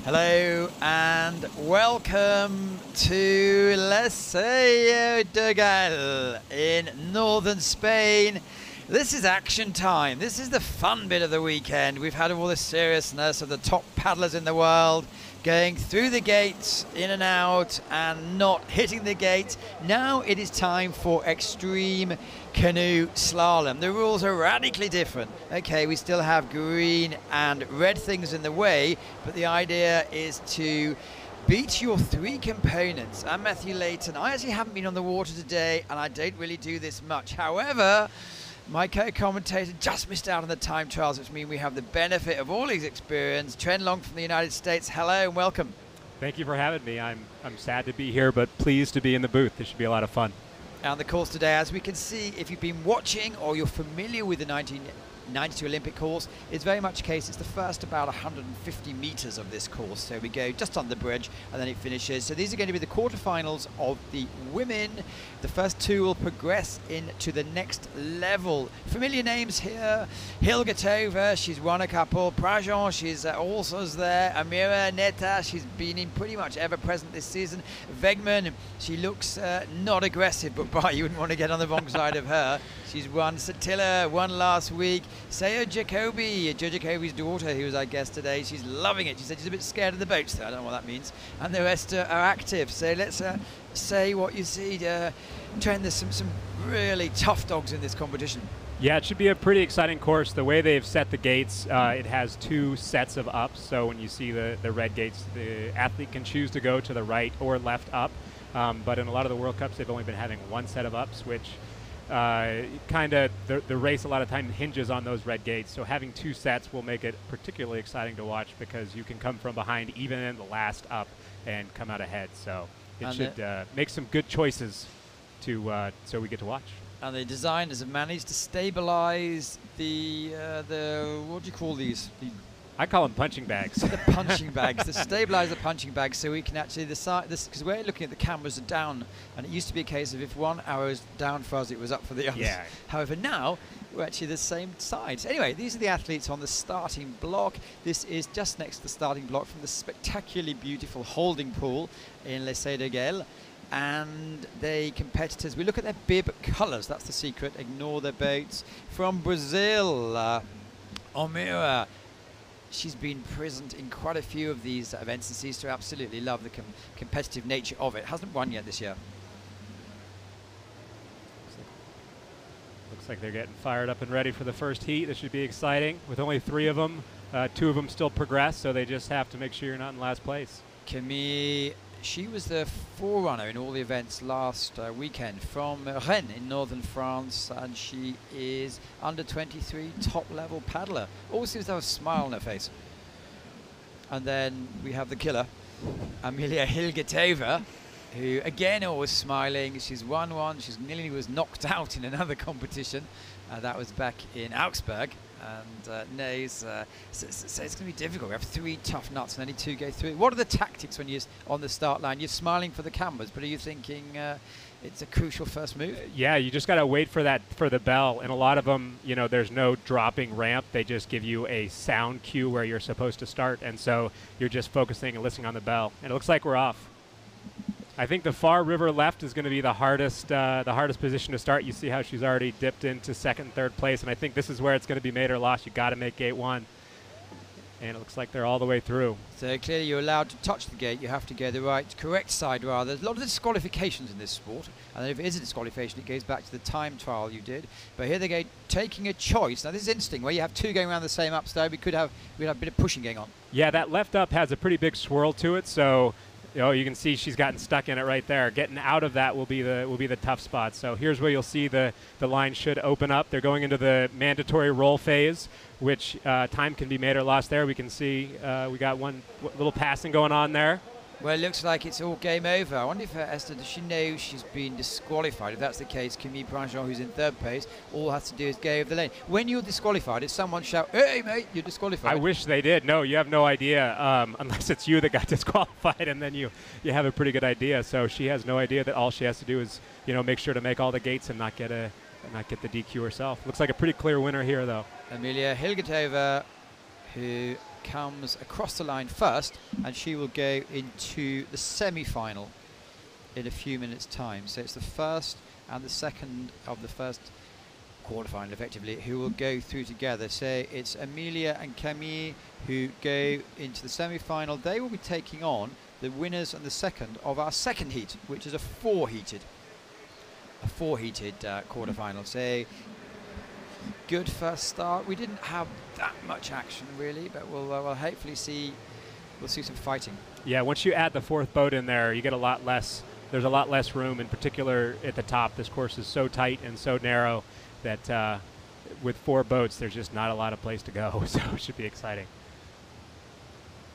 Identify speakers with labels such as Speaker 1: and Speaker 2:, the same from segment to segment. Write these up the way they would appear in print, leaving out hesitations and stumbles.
Speaker 1: Hello and welcome to Semifinal in northern Spain. This is action time. This is the fun bit of the weekend. We've had all the seriousness of the top paddlers in the world going through the gates, in and out, and not hitting the gate. Now it is time for extreme canoe slalom. The rules are radically different. Okay, we still have green and red things in the way, but the idea is to beat your three components. I'm Matthew Layton. I actually haven't been on the water today, and I don't really do this much. However, my co-commentator just missed out on the time trials, which means we have the benefit of all his experience. Tren Long from the United States, hello and welcome.
Speaker 2: Thank you for having me. I'm sad to be here, but pleased to be in the booth. This should be a lot of fun.
Speaker 1: And the course today, as we can see, if you've been watching or you're familiar with the 1992 Olympic course, it's very much a case, it's the first about 150 meters of this course. So we go just on the bridge and then it finishes. So these are going to be the quarterfinals of the women. The first two will progress into the next level. Familiar names here: Hilgetova, she's won a couple. Prajon, she's also there. Amira Neta, she's been in pretty much ever present this season. Wegman, she looks not aggressive, but you wouldn't want to get on the wrong side of her. She's won. Satilla won last week. Sayo Jacobi, Joe Jacobi's daughter, who was our guest today, she's loving it. She said she's a bit scared of the boats, though. I don't know what that means. And the rest are active. So let's say what you see. Trent, there's some really tough dogs in this competition.
Speaker 2: Yeah, it should be a pretty exciting course. The way they've set the gates, it has two sets of ups. So when you see the red gates, the athlete can choose to go to the right or left up. But in a lot of the World Cups, they've only been having one set of ups, which kind of the race a lot of time hinges on those red gates. So having two sets will make it particularly exciting to watch because you can come from behind even in the last up and come out ahead. So it should make some good choices to so we get to watch.
Speaker 1: And the designers have managed to stabilize the what do you call these?
Speaker 2: I call them punching bags.
Speaker 1: The punching bags, to stabilize the punching bags, so we can actually decide this, because we're looking at the cameras are down, and it used to be a case of if one arrow is down for us, it was up for the other.
Speaker 2: Yeah.
Speaker 1: However, now we're actually the same side. So anyway, these are the athletes on the starting block. This is just next to the starting block from the spectacularly beautiful holding pool in Les Cédagales. And the competitors, we look at their bib colours, that's the secret, ignore their boats. From Brazil, Omira, she's been present in quite a few of these events and seems to absolutely love the competitive nature of it. Hasn't won yet this year.
Speaker 2: Looks like they're getting fired up and ready for the first heat. This should be exciting. With only three of them, two of them still progress, so they just have to make sure you're not in last place.
Speaker 1: Camille, she was the forerunner in all the events last weekend from Rennes in northern France, and she is under 23 top-level paddler. Always seems to have a smile on her face. And then we have the killer, Amelia Hilgetova, who again always smiling. She's won one. She's nearly was knocked out in another competition. That was back in Augsburg. And Nays, so it's going to be difficult. We have three tough nuts and only two go through. What are the tactics when you're on the start line? You're smiling for the cameras, but are you thinking it's a crucial first move?
Speaker 2: Yeah, you just got to wait for the bell. And a lot of them, you know, there's no dropping ramp. They just give you a sound cue where you're supposed to start. And so you're just focusing and listening on the bell. And it looks like we're off. I think the far river left is going to be the hardest position to start. You see how she's already dipped into second, third place, and I think this is where it's going to be made or lost. You got to make gate one, and it looks like they're all the way through.
Speaker 1: So clearly, you're allowed to touch the gate. You have to go the correct side rather. There's a lot of disqualifications in this sport, and then if it is a disqualification, it goes back to the time trial you did. But here they go, taking a choice. Now this is interesting, where you have two going around the same ups. Though we'd have a bit of pushing going on. Yeah,
Speaker 2: that left up has a pretty big swirl to it, so. You can see she's gotten stuck in it right there. Getting out of that will be the tough spot. So here's where you'll see the line should open up. They're going into the mandatory roll phase, which time can be made or lost there. We can see we got one little passing going on there.
Speaker 1: Well, it looks like it's all game over. I wonder if Esther, does she know she's been disqualified? If that's the case, Camille Prajon, who's in third place, all has to do is go over the lane. When you're disqualified, if someone shout, "Hey, mate, you're disqualified."
Speaker 2: I wish they did. No, you have no idea, unless it's you that got disqualified, and then you have a pretty good idea. So she has no idea that all she has to do is, make sure to make all the gates and not get the DQ herself. Looks like a pretty clear winner here, though.
Speaker 1: Amelia Hilgetova, who comes across the line first, and she will go into the semi-final in a few minutes' time. So it's the first and the second of the first quarterfinal, effectively, who will go through together. So it's Amelia and Camille who go into the semi-final. They will be taking on the winners and the second of our second heat, which is a four-heated quarterfinal. So good first start. We didn't have that much action really, but we'll hopefully see some fighting.
Speaker 2: Yeah, once you add the fourth boat in there, you get a lot less. There's a lot less room, in particular at the top. This course is so tight and so narrow that with 4 boats, there's just not a lot of place to go. So it should be exciting.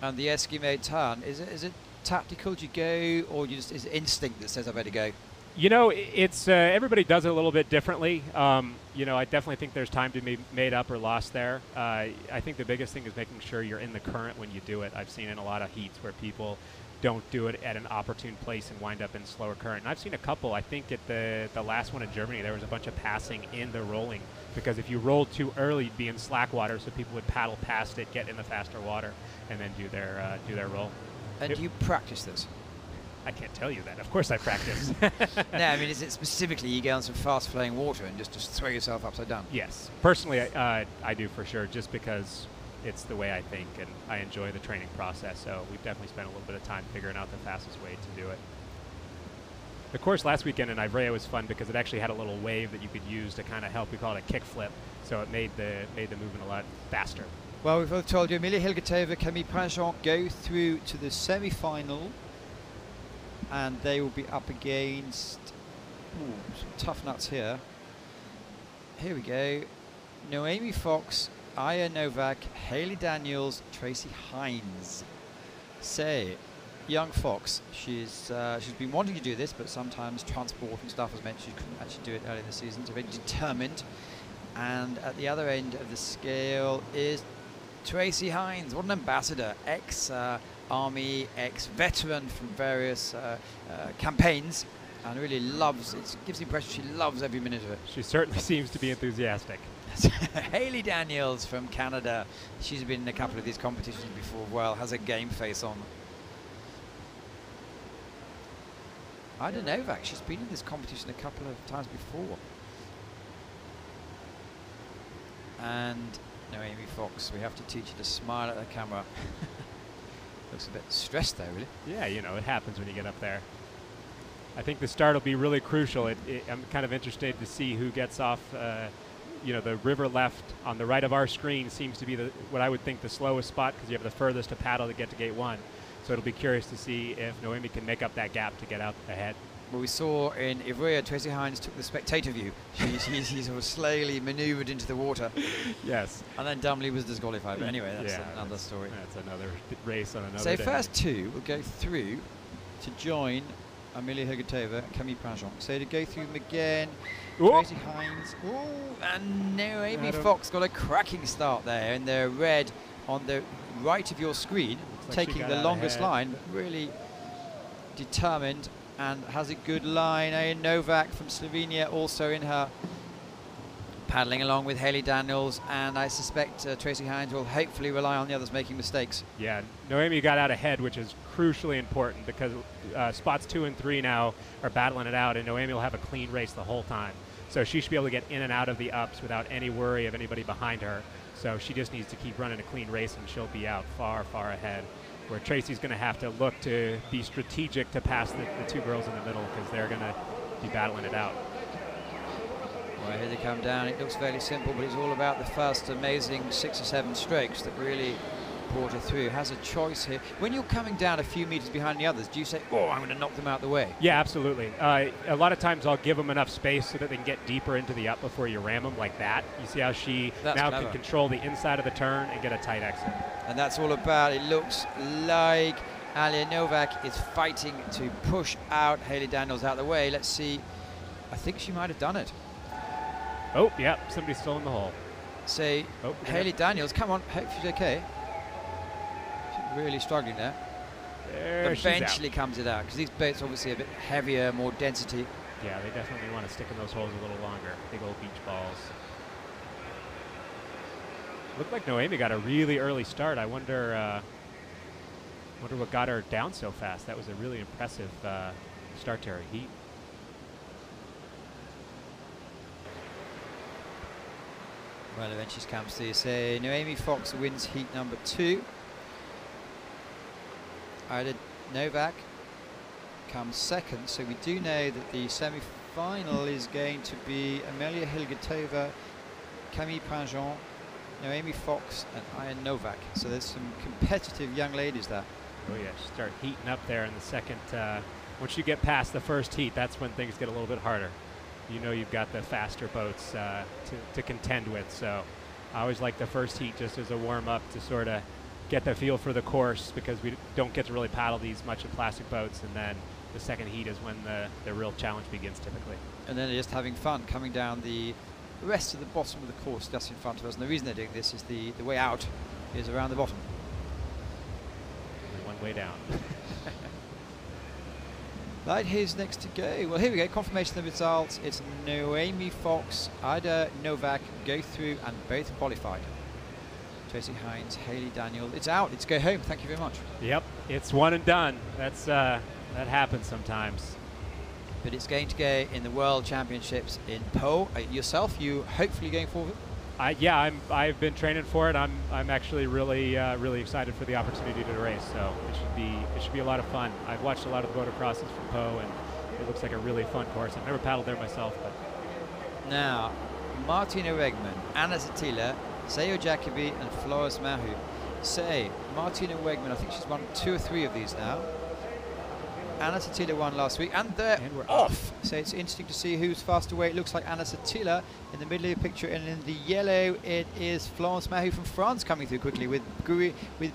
Speaker 1: And the Eskimo turn, is it tactical? Do you go, or is it instinct that says I better go?
Speaker 2: You know, it's everybody does it a little bit differently. You know, I definitely think there's time to be made up or lost there. I think the biggest thing is making sure you're in the current when you do it. I've seen in a lot of heats where people don't do it at an opportune place and wind up in slower current. And I've seen a couple. I think at the last one in Germany, there was a bunch of passing in the rolling, because if you rolled too early, you'd be in slack water, so people would paddle past it, get in the faster water, and then do their roll.
Speaker 1: And do you practice this?
Speaker 2: I can't tell you that. Of course I practice.
Speaker 1: No, I mean, is it specifically you go on some fast-flowing water and just throw yourself upside down?
Speaker 2: Yes. Personally, I do for sure, just because it's the way I think and I enjoy the training process. So we've definitely spent a little bit of time figuring out the fastest way to do it. The course last weekend in Ivrea was fun because it actually had a little wave that you could use to kind of help. We call it a kick flip. So it made the movement a lot faster.
Speaker 1: Well, we've both told you, Amelia Hilgertova, Camille Prinjean go through to the semi-final, and they will be up against some tough nuts here. Here we go. Noemi Fox, Aya Novak, Haley Daniels, Tracy Hines. Say, young Fox, she's been wanting to do this, but sometimes transport and stuff has meant she couldn't actually do it early in the season. So very determined. And at the other end of the scale is Tracy Hines. What an ambassador, ex-army, ex-veteran from various campaigns, and really loves, it gives the impression she loves every minute of it.
Speaker 2: She certainly seems to be enthusiastic.
Speaker 1: Haley Daniels from Canada. She's been in a couple of these competitions before, well, has a game face on. Ida Novak, she's been in this competition a couple of times before. And Noemi Fox, we have to teach her to smile at the camera. Looks a bit stressed there, really.
Speaker 2: Yeah, you know, it happens when you get up there. I think the start will be really crucial. I'm kind of interested to see who gets off. You know, the river left on the right of our screen seems to be what I would think the slowest spot, because you have the furthest to paddle to get to gate 1. So it'll be curious to see if Noemi can make up that gap to get out ahead.
Speaker 1: Well, we saw in Ivrea, Tracy Hines took the spectator view. She sort of slowly manoeuvred into the water.
Speaker 2: Yes.
Speaker 1: And then Dumley was disqualified. But anyway, that's another story.
Speaker 2: That's another race on another
Speaker 1: day.
Speaker 2: So
Speaker 1: first 2 will go through to join Amelia Hilgertova and Camille Prinjean. So to go through them again, Tracy Hines. And Noemi Fox got a cracking start there in the red on the right of your screen, taking the longest line, but really determined and has a good line. Novak from Slovenia also in her, paddling along with Haley Daniels, and I suspect Tracy Hines will hopefully rely on the others making mistakes.
Speaker 2: Yeah, Noemi got out ahead, which is crucially important, because spots 2 and 3 now are battling it out, and Noemi will have a clean race the whole time. So she should be able to get in and out of the ups without any worry of anybody behind her. So she just needs to keep running a clean race, and she'll be out far, far ahead. Where Tracy's going to have to look to be strategic to pass the 2 girls in the middle, because they're going to be battling it out.
Speaker 1: Well, here they come down. It looks fairly simple, but it's all about the first amazing 6 or 7 strokes that really brought her through. Has a choice here. When you're coming down a few meters behind the others, do you say, oh, I'm going to knock them out the way?
Speaker 2: Yeah, absolutely. A lot of times I'll give them enough space so that they can get deeper into the up before you ram them, like that. You see how she can control the inside of the turn and get a tight exit.
Speaker 1: And that's all about, it looks like Alia Novak is fighting to push out Haley Daniels out of the way. Let's see. I think she might have done it.
Speaker 2: Oh, yeah, somebody's still in the hole.
Speaker 1: Say, Haley Daniels, come on, hope she's okay. She's really struggling there. Eventually comes it out, because these boats obviously a bit heavier, more density.
Speaker 2: Yeah, they definitely want to stick in those holes a little longer. Big old beach balls. Looked like Noemi got a really early start. I wonder what got her down so fast. That was a really impressive start to her heat.
Speaker 1: Well, eventually comes to say Noemi Fox wins heat number 2. Ida Novak comes second, so we do know that the semi-final is going to be Amelia Hilgertova, Camille Pringent, Noemi Fox and Aya Novak. So there's some competitive young ladies there.
Speaker 2: Oh yeah, start heating up there in the second. Once you get past the first heat, that's when things get a little bit harder. You know you've got the faster boats to contend with. So I always like the first heat just as a warm-up to sort of get the feel for the course, because we don't get to really paddle these much in plastic boats, and then the second heat is when the real challenge begins typically.
Speaker 1: And then they're just having fun coming down the rest of the bottom of the course just in front of us, and the reason they're doing this is the way out is around the bottom.
Speaker 2: Only one way down.
Speaker 1: Right, here's next to go. Well, here we go, confirmation of the results. It's Noemi Fox, Ida Novak go through and both qualified. Tracy Hines, Haley Daniel, it's out, it's go home, thank you very much.
Speaker 2: Yep, it's one and done. That's that happens sometimes.
Speaker 1: But it's going to go in the World Championships in Po. Yourself, you hopefully going forward?
Speaker 2: Yeah, I've been training for it. I'm actually really excited for the opportunity to race. So it should be a lot of fun. I've watched a lot of the motocrosses from Po, and it looks like a really fun course. I've never paddled there myself, but
Speaker 1: now Martina Wegman, Anna Zatila, Seyo Jacobi, and Flores Mahu. Say Martina Wegman, I think she's won 2 or 3 of these now. Anna Satila won last week, and they're off. So it's interesting to see who's fast away. It looks like Anna Satila in the middle of the picture, and in the yellow it is Florence Mahu from France coming through quickly with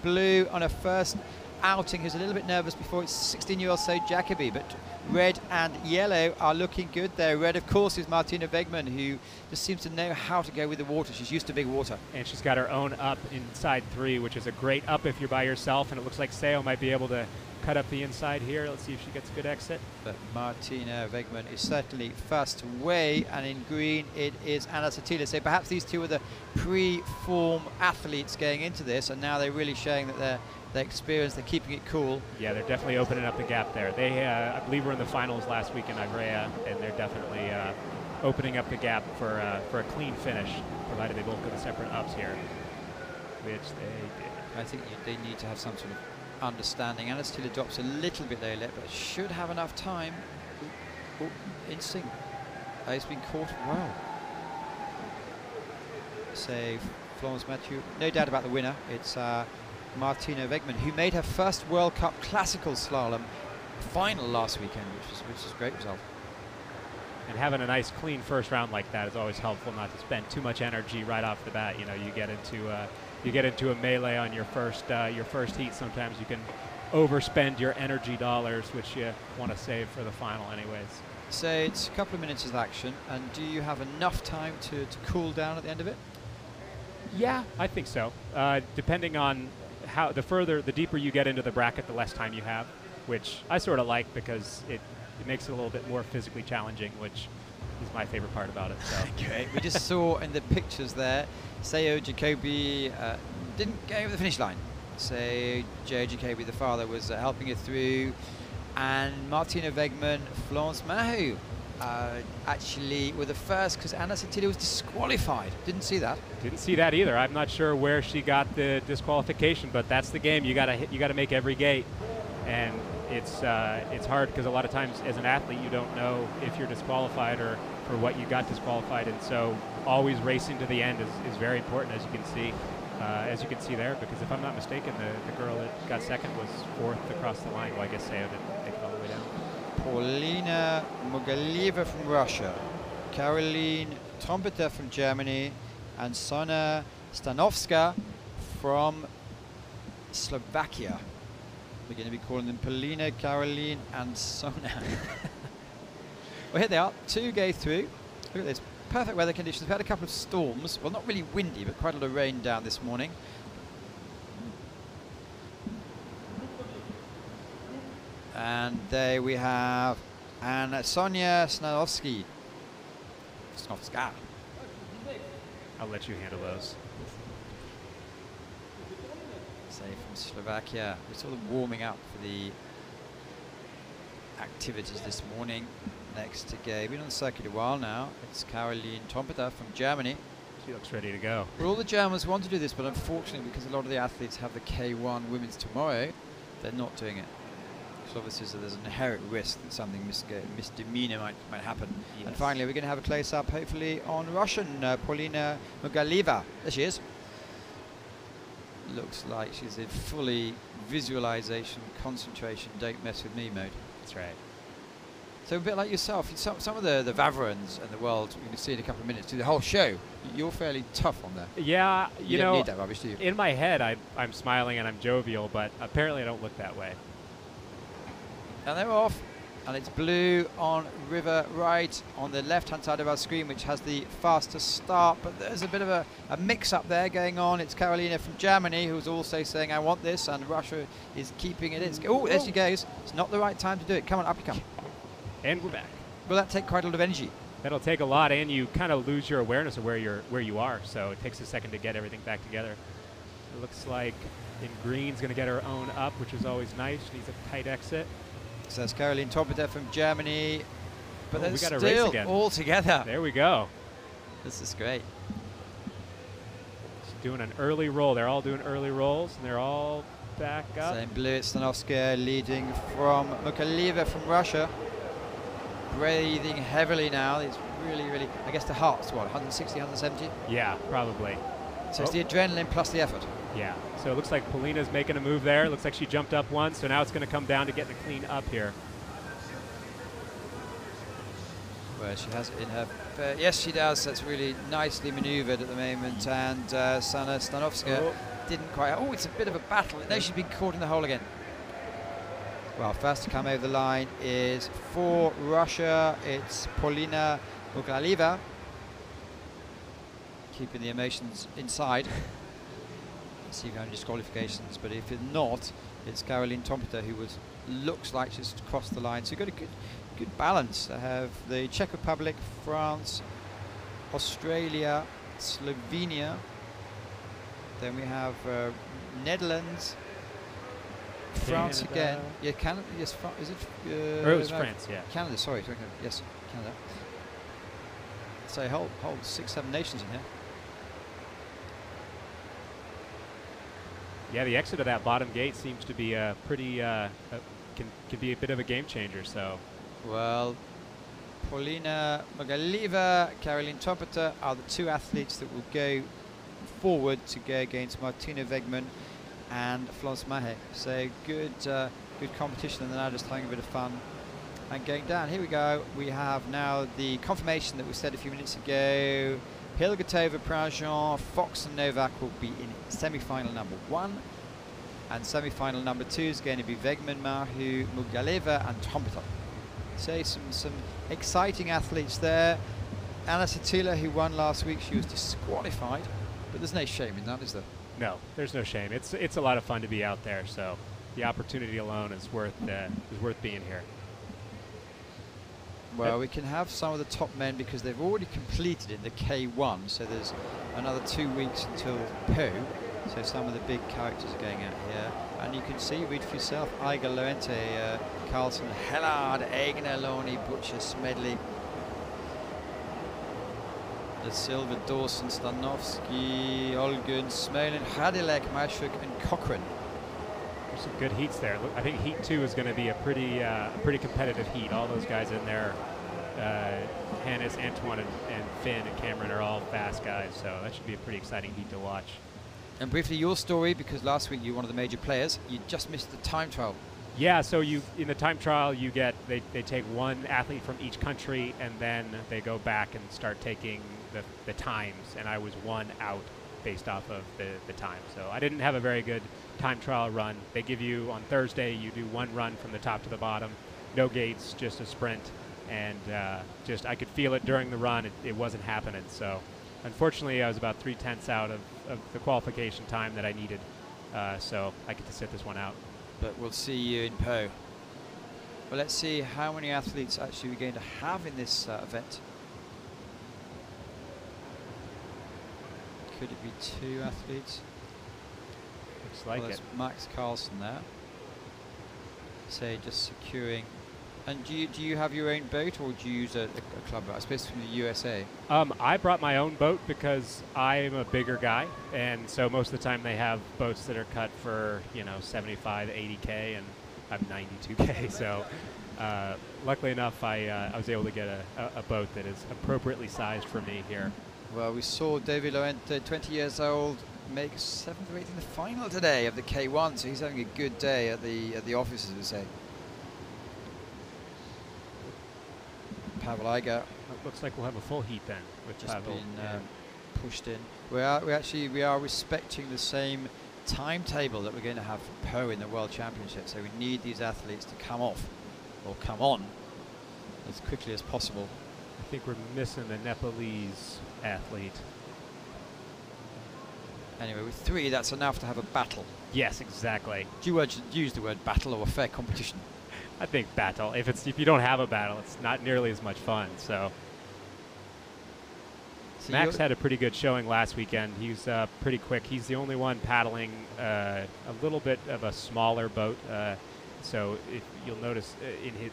Speaker 1: blue on her first outing, who's a little bit nervous before. It's 16-year-old So Jacobi, but red and yellow are looking good there. Red, of course, is Martina Wegman, who just seems to know how to go with the water. She's used to big water. And
Speaker 2: she's got her own up inside 3, which is a great up if you're by yourself, and it looks like Seo might be able to cut up the inside here. Let's see if she gets a good exit.
Speaker 1: But Martina Wegman is certainly first away, and in green it is Anna Satila. So perhaps these two are the pre-form athletes going into this, and now they're really showing that they're experienced, they're keeping it cool.
Speaker 2: Yeah, they're definitely opening up the gap there. They, I believe, were in the finals last week in Ivrea, and they're definitely opening up the gap for a clean finish, provided they both go to separate ups here, which they did.
Speaker 1: I think they need to have some sort of understanding. Anna Satila drops a little bit low left, but should have enough time. In sync. He's been caught well. So Florence Mathieu, no doubt about the winner. It's Martina Wegman, who made her first World Cup classical slalom final last weekend, which is a great result.
Speaker 2: And having a nice clean first round like that is always helpful, not to spend too much energy right off the bat. You know, you get into a melee on your first heat. Sometimes you can overspend your energy dollars, which you want to save for the final anyways.
Speaker 1: So it's a couple of minutes of action, and do you have enough time to cool down at the end of it?
Speaker 2: Yeah, I think so. Depending on how the deeper you get into the bracket, the less time you have, which I sort of like because it makes it a little bit more physically challenging, which is my favorite part about it. So.
Speaker 1: Okay, we just saw in the pictures there, Seo Jacobi didn't go over the finish line. So Joe Jacobi, the father, was helping her through, and Martina Wegman, Florence Mahu actually were the first, because Anna Satila was disqualified. Didn't see that.
Speaker 2: Didn't see that either. I'm not sure where she got the disqualification, but that's the game. You gotta make every gate, and it's hard because a lot of times as an athlete you don't know if you're disqualified or for what you got disqualified, and so always racing to the end is very important, as you can see there, because if I'm not mistaken, the girl that got second was 4th across the line. Well, I guess Seo didn't make it all the way down.
Speaker 1: Paulina Mogalieva from Russia, Caroline Trompeter from Germany, and Sona Stanovska from Slovakia. We're going to be calling them Paulina, Caroline, and Sona. Well, here they are. 2 go through. Look at this. Perfect weather conditions. We've had a couple of storms. Well, not really windy, but quite a lot of rain down this morning. And there we have Sonia Snovska.
Speaker 2: I'll let you handle those.
Speaker 1: Say from Slovakia. We're sort of warming up for the activities this morning. Next to go, been on the circuit a while now. It's Caroline Trompeter from Germany.
Speaker 2: She looks ready to go.
Speaker 1: Well, all the Germans want to do this, but unfortunately, because a lot of the athletes have the K1 women's tomorrow, they're not doing it. So obviously, there's an inherent risk that something misdemeanor might happen.
Speaker 2: Yes.
Speaker 1: And finally, we're going to have a close-up, hopefully, on Russian, Polina Mugalieva. There she is. Looks like she's in fully visualization, concentration, don't mess with me mode.
Speaker 2: That's right.
Speaker 1: So a bit like yourself, some of the Vavrans in the world, you can see in a couple of minutes, do the whole show. You're fairly tough on there.
Speaker 2: Yeah,
Speaker 1: You don't need that rubbish, do you?
Speaker 2: In my head, I'm smiling and I'm jovial, but apparently I don't look that way.
Speaker 1: And they're off, and it's blue on river right on the left-hand side of our screen, which has the fastest start, but there's a bit of a mix-up there going on. It's Carolina from Germany who's also saying, I want this, and Russia is keeping it in. Oh, there she goes. It's not the right time to do it. Come on, up you come.
Speaker 2: And we're back.
Speaker 1: Will that take quite a lot of energy?
Speaker 2: That'll take a lot, and you kind of lose your awareness of where you are. So it takes a second to get everything back together. It looks like in green's going to get her own up, which is always nice. She needs a tight exit.
Speaker 1: So that's Caroline Trompeter from Germany, but they're
Speaker 2: we got a race
Speaker 1: still
Speaker 2: again.
Speaker 1: all together.
Speaker 2: There we go.
Speaker 1: This is great.
Speaker 2: She's doing an early roll. They're all doing early rolls, and they're all back up.
Speaker 1: So in blue, it's Stanovskaya leading from Mugalieva from Russia. Breathing heavily now. It's really, I guess the heart's what, 160, 170?
Speaker 2: Yeah, probably.
Speaker 1: So it's the adrenaline plus the effort.
Speaker 2: Yeah. So it looks like Polina's making a move there. It looks like she jumped up once, so now it's going to come down to getting a clean up here.
Speaker 1: Well, she has it in her. Yes, she does. That's really nicely manoeuvred at the moment. And Sana Stanovskaya didn't quite. Oh, it's a bit of a battle. No, she's been caught in the hole again. Well, first to come over the line is for Russia. It's Polina Mugalieva. Keeping the emotions inside. Let's see if we have any disqualifications, but if it's not, it's Caroline Trompeter who looks like she's crossed the line. So you've got a good balance. I have the Czech Republic, France, Australia, Slovenia. Then we have Netherlands, France again. Yeah, Canada. Yes, is it?
Speaker 2: Or it was France, yeah.
Speaker 1: Canada. Sorry. Yes, Canada. So hold 6-7 nations in here.
Speaker 2: Yeah, the exit of that bottom gate seems to be pretty can be a bit of a game changer. So,
Speaker 1: well, Polina Mugalieva, Caroline Trompeter are the two athletes that will go forward to go against Martina Wegman and Florence Mahé. So good competition, and they're now just having a bit of fun and going down. Here we go. We have now the confirmation that we said a few minutes ago. Pilgatova, Prajon, Fox and Novak will be in semi-final number 1, and semi-final number 2 is going to be Wegman, Mahu, Mugalieva and Trompeter. So some exciting athletes there. Anna Satula, who won last week, she was disqualified, but there's no shame in that, is there?
Speaker 2: No, there's no shame. It's a lot of fun to be out there, so the opportunity alone is worth being here.
Speaker 1: Well, we can have some of the top men because they've already completed in the K1, so there's another 2 weeks until Po. So some of the big characters are going out here. And you can see, read for yourself, Iger, Lorente, Carlson, Hellard, Egner, Loney, Butcher, Smedley, Da Silva, Dawson, Stanovsky, Olgun, Smolin, Hadilek, Mashuk and Cochrane.
Speaker 2: There's some good heats there. Look, I think heat 2 is going to be a pretty competitive heat. All those guys in there, Hannes, Antoine, and Finn and Cameron are all fast guys, so that should be a pretty exciting heat to watch.
Speaker 1: And briefly, your story, because last week you were one of the major players, you just missed the time trial.
Speaker 2: Yeah, so in the time trial, you get they take one athlete from each country, and then they go back and start taking the times, and I was one out based off of the time. So I didn't have a very good time trial run. They give you, on Thursday, you do one run from the top to the bottom, no gates, just a sprint, and I could feel it during the run. It wasn't happening, so unfortunately I was about 3/10 out of the qualification time that I needed, so I get to sit this one out.
Speaker 1: But we'll see you in Po. Well, let's see how many athletes actually we're going to have in this event. Could it be 2 athletes?
Speaker 2: Looks like
Speaker 1: well,
Speaker 2: it.
Speaker 1: Max Carlsen there. Say just securing. And do you have your own boat, or do you use a club boat? I suppose from the USA.
Speaker 2: I brought my own boat because I'm a bigger guy, and so most of the time they have boats that are cut for 75, 80K, and I'm 92K. So luckily enough, I was able to get a boat that is appropriately sized for me here.
Speaker 1: Well, we saw David Llorente, 20 years old, make 7th or 8th in the final today of the K1, so he's having a good day at the office, as we say. Pavel Iger.
Speaker 2: It looks like we'll have a full heat then with
Speaker 1: Just
Speaker 2: Pavel.
Speaker 1: been pushed in. We are respecting the same timetable that we're going to have for Po in the World Championship. So we need these athletes to come off or come on as quickly as possible.
Speaker 2: I think we're missing the Nepalese athlete.
Speaker 1: Anyway, with 3, that's enough to have a battle.
Speaker 2: Yes, exactly.
Speaker 1: Do you use the word battle or a fair competition?
Speaker 2: I think battle. If you don't have a battle, it's not nearly as much fun. So Max had a pretty good showing last weekend. He was pretty quick. He's the only one paddling a little bit of a smaller boat. So if you'll notice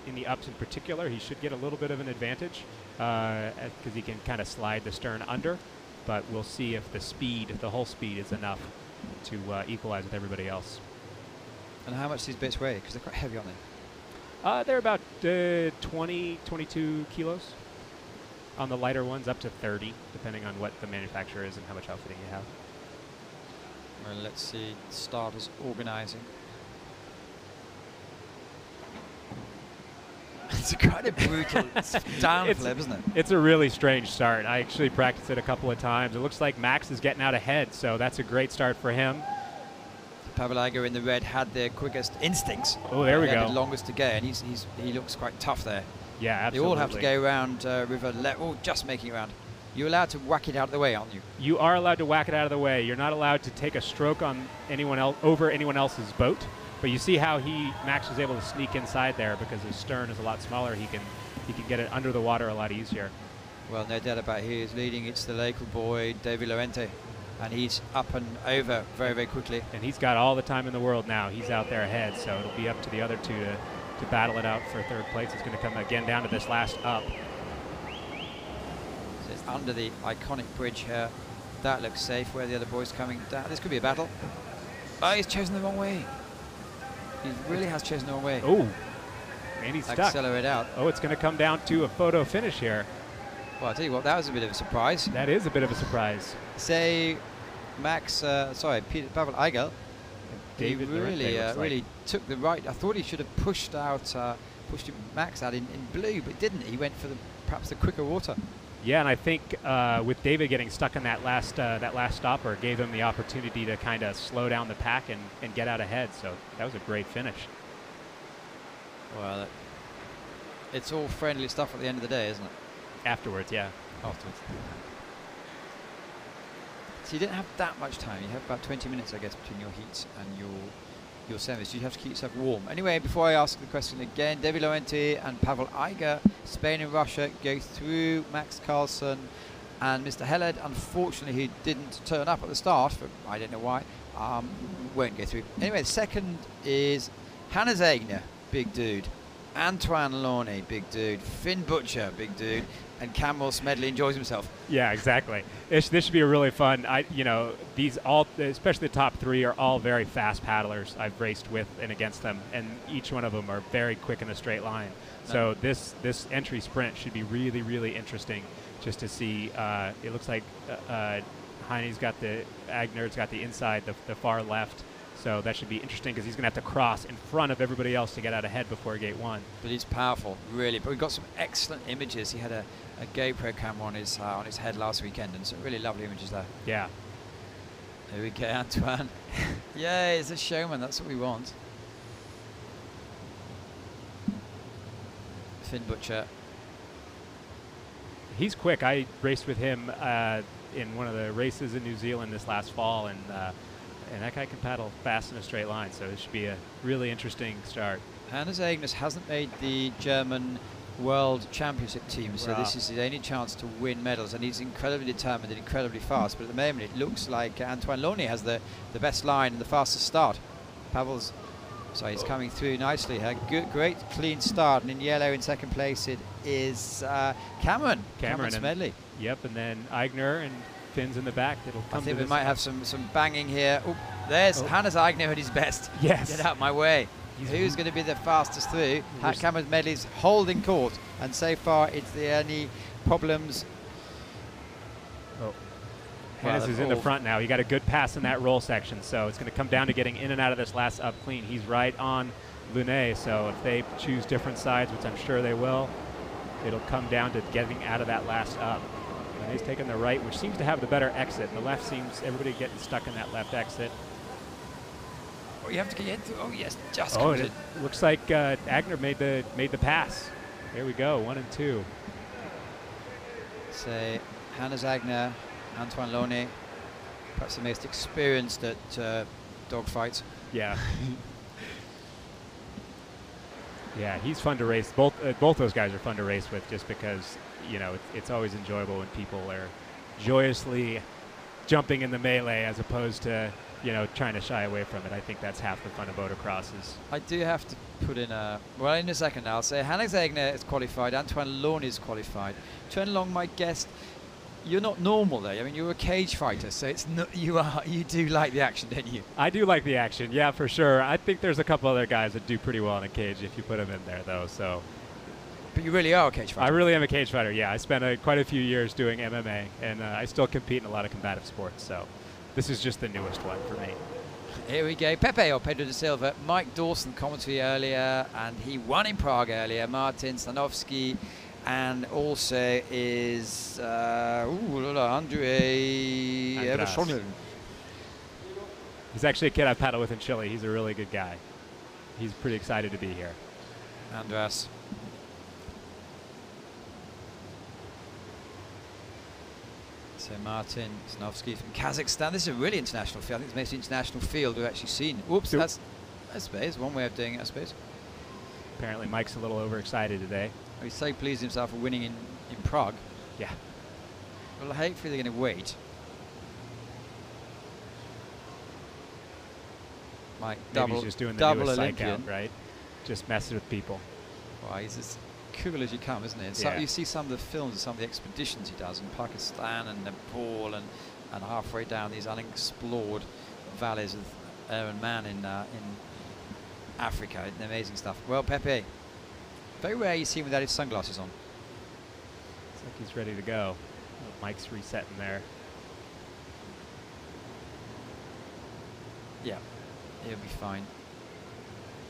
Speaker 2: in the ups in particular, he should get a little bit of an advantage because he can kind of slide the stern under. But we'll see if the whole speed is enough to equalize with everybody else.
Speaker 1: And how much these bits weigh? Because they're quite heavy, aren't they?
Speaker 2: They're about 20, 22 kilos. On the lighter ones, up to 30, depending on what the manufacturer is and how much outfitting you have.
Speaker 1: Well, let's see. Starters organising. It's a kind of brutal downflip, isn't it?
Speaker 2: It's a really strange start. I actually practiced it a couple of times. It looks like Max is getting out ahead, so that's a great start for him.
Speaker 1: Pavel Iger in the red had the quickest instincts.
Speaker 2: Oh, there we go.
Speaker 1: The longest to go, and he looks quite tough there.
Speaker 2: Yeah, absolutely.
Speaker 1: They all have to go around river level, just making it around. You're allowed to whack it out of the way, aren't you?
Speaker 2: You are allowed to whack it out of the way. You're not allowed to take a stroke on anyone else over anyone else's boat. But you see how Max was able to sneak inside there because his stern is a lot smaller. He can get it under the water a lot easier.
Speaker 1: Well, no doubt about it. He is leading. It's the local boy, David Llorente. And he's up and over very, very quickly.
Speaker 2: And he's got all the time in the world now. He's out there ahead, so it'll be up to the other two to battle it out for 3rd place. It's going to come again down to this last up.
Speaker 1: So it's under the iconic bridge here. That looks safe. Where are the other boys coming down? This could be a battle. Oh, he's chosen the wrong way. He really has chosen the wrong way.
Speaker 2: Oh, and he's stuck.
Speaker 1: Accelerate out.
Speaker 2: Oh, it's going to come down to a photo finish here.
Speaker 1: Well, I'll tell you what, that was a bit of a surprise.
Speaker 2: That is a bit of a surprise.
Speaker 1: Say, Pavel Iger,
Speaker 2: David
Speaker 1: he
Speaker 2: Llorente
Speaker 1: really took the right. I thought he should have pushed Max out in blue, but didn't. He went for perhaps the quicker water.
Speaker 2: Yeah, and I think with David getting stuck in that last stopper, gave him the opportunity to kind of slow down the pack and get out ahead. So that was a great finish.
Speaker 1: Well, it's all friendly stuff at the end of the day, isn't it?
Speaker 2: Afterwards, yeah.
Speaker 1: Afterwards. So you didn't have that much time. You have about 20 minutes, I guess, between your heats and your semis. You have to keep yourself warm. Anyway, before I ask the question again, David Llorente and Pavel Iger, Spain and Russia, go through. Max Carlsen and Mr. Helled, unfortunately, he didn't turn up at the start, but I don't know why, won't go through. Anyway, the second is Hannes Egner, big dude. Antoine Launay, big dude. Finn Butcher, big dude. And Campbell Smedley enjoys himself. Yeah,
Speaker 2: exactly. This should be a really fun. These all, especially the top 3, are all very fast paddlers. I've raced with and against them, and each one of them are very quick in a straight line. So this entry sprint should be really, really interesting, just to see. It looks like Heine's got Agner's got the inside, the far left. So that should be interesting because he's going to have to cross in front of everybody else to get out ahead before gate 1.
Speaker 1: But he's powerful, really. But we've got some excellent images. He had a GoPro camera on his head last weekend, and some really lovely images there.
Speaker 2: Yeah.
Speaker 1: There we go, Antoine. Yeah, he's a showman. That's what we want. Finn Butcher.
Speaker 2: He's quick. I raced with him in one of the races in New Zealand this last fall, and that guy can paddle fast in a straight line, so it should be a really interesting start.
Speaker 1: Hannes Agnes hasn't made the German World Championship team, so
Speaker 2: Wow.
Speaker 1: this is his only chance to win medals, and he's incredibly determined and incredibly fast. But at the moment, it looks like Antoine Launay has the best line and the fastest start. Pavel's, so he's coming through nicely here. Good, great, clean start, and in yellow in second place it is Cameron Smedley.
Speaker 2: Yep, and then Eigner and Finn's in the back. It'll come.
Speaker 1: I think
Speaker 2: to
Speaker 1: we might have some banging here. Oh, there's Hannes Eigner at his best.
Speaker 2: Yes.
Speaker 1: Get out my way. Who's going to be the fastest through? Cameron Smedley's holding court, and so far it's the only problems.
Speaker 2: Hannes is in the front now. He got a good pass in that roll section, so it's going to come down to getting in and out of this last up clean. He's right on Launay, so if they choose different sides, which I'm sure they will, it'll come down to getting out of that last up. Launay's taking the right, which seems to have the better exit. The left seems everybody getting stuck in that left exit.
Speaker 1: Oh, you have to get through. Oh yes, just.
Speaker 2: Oh, it looks like Eigner made the pass. There we go, 1 and 2.
Speaker 1: So Hannes Eigner, Antoine Launay, perhaps the most experienced at dogfights.
Speaker 2: Yeah. Yeah, he's fun to race. Both those guys are fun to race with, just because it's always enjoyable when people are joyously jumping in the melee as opposed to trying to shy away from it. I think that's half the fun of motocrosses.
Speaker 1: I do have to put in in a second now. I'll say Hannes Eigner is qualified, Antoine Launay is qualified. Turn along, my guest. You're not normal though. I mean, you're a cage fighter, so it's not. You do like the action, don't you?
Speaker 2: I do like the action, yeah, for sure. I think there's a couple other guys that do pretty well in a cage if you put them in there, though. So.
Speaker 1: But you really are a cage fighter.
Speaker 2: I really am a cage fighter. Yeah, I spent quite a few years doing MMA, and I still compete in a lot of combative sports. So, this is just the newest one for me.
Speaker 1: Here we go. Pepe or Pedro da Silva. Mike Dawson commentary earlier, and he won in Prague earlier. Martin Stanovsky. And also is Andrei Evershonin.
Speaker 2: He's actually a kid I paddle with in Chile. He's a really good guy. He's pretty excited to be here.
Speaker 1: Andras. So Martin Stanovsky from Kazakhstan. This is a really international field. I think it's the most international field we've actually seen. Whoops, that's, I suppose, one way of doing it, I suppose.
Speaker 2: Apparently Mike's a little overexcited today.
Speaker 1: He's so pleased himself for winning in Prague.
Speaker 2: Yeah.
Speaker 1: Well, hopefully they're going to wait. Mike,
Speaker 2: Maybe he's just doing the newest psych out, right? Just messing with people.
Speaker 1: Well, he's as cool as you come, isn't he? And so you see some of the films of some of the expeditions he does in Pakistan and Nepal and halfway down these unexplored valleys of air and man in Africa. Amazing stuff. Well, Pepe, very rare you see him without his sunglasses on.
Speaker 2: Looks like he's ready to go. Mike's resetting there.
Speaker 1: Yeah, he'll be fine.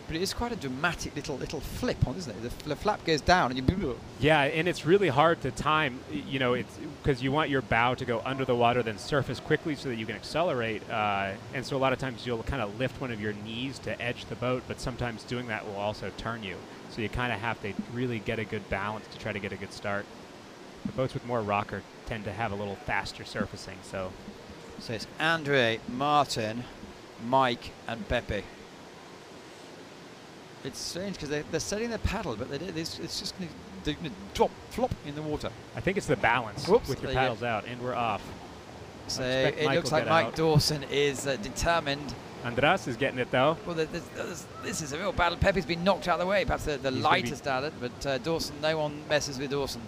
Speaker 1: But it is quite a dramatic little flip on, isn't it? The flap goes down and you...
Speaker 2: Yeah, and it's really hard to time, it's because you want your bow to go under the water, then surface quickly so that you can accelerate. And so a lot of times you'll kind of lift one of your knees to edge the boat, but sometimes doing that will also turn you. So you kind of have to really get a good balance to try to get a good start. The boats with more rocker tend to have a little faster surfacing, so
Speaker 1: it's Andre, Martin, Mike, and Pepe. It's strange because they're setting their paddle, but it's just going to drop, flop in the water.
Speaker 2: I think it's the balance with your paddles out, and we're off.
Speaker 1: So it looks like Mike Dawson is determined.
Speaker 2: Andras is getting it, though.
Speaker 1: Well, this is a real battle. Pepe's been knocked out of the way. Perhaps the lightest at it, but Dawson, no one messes with Dawson.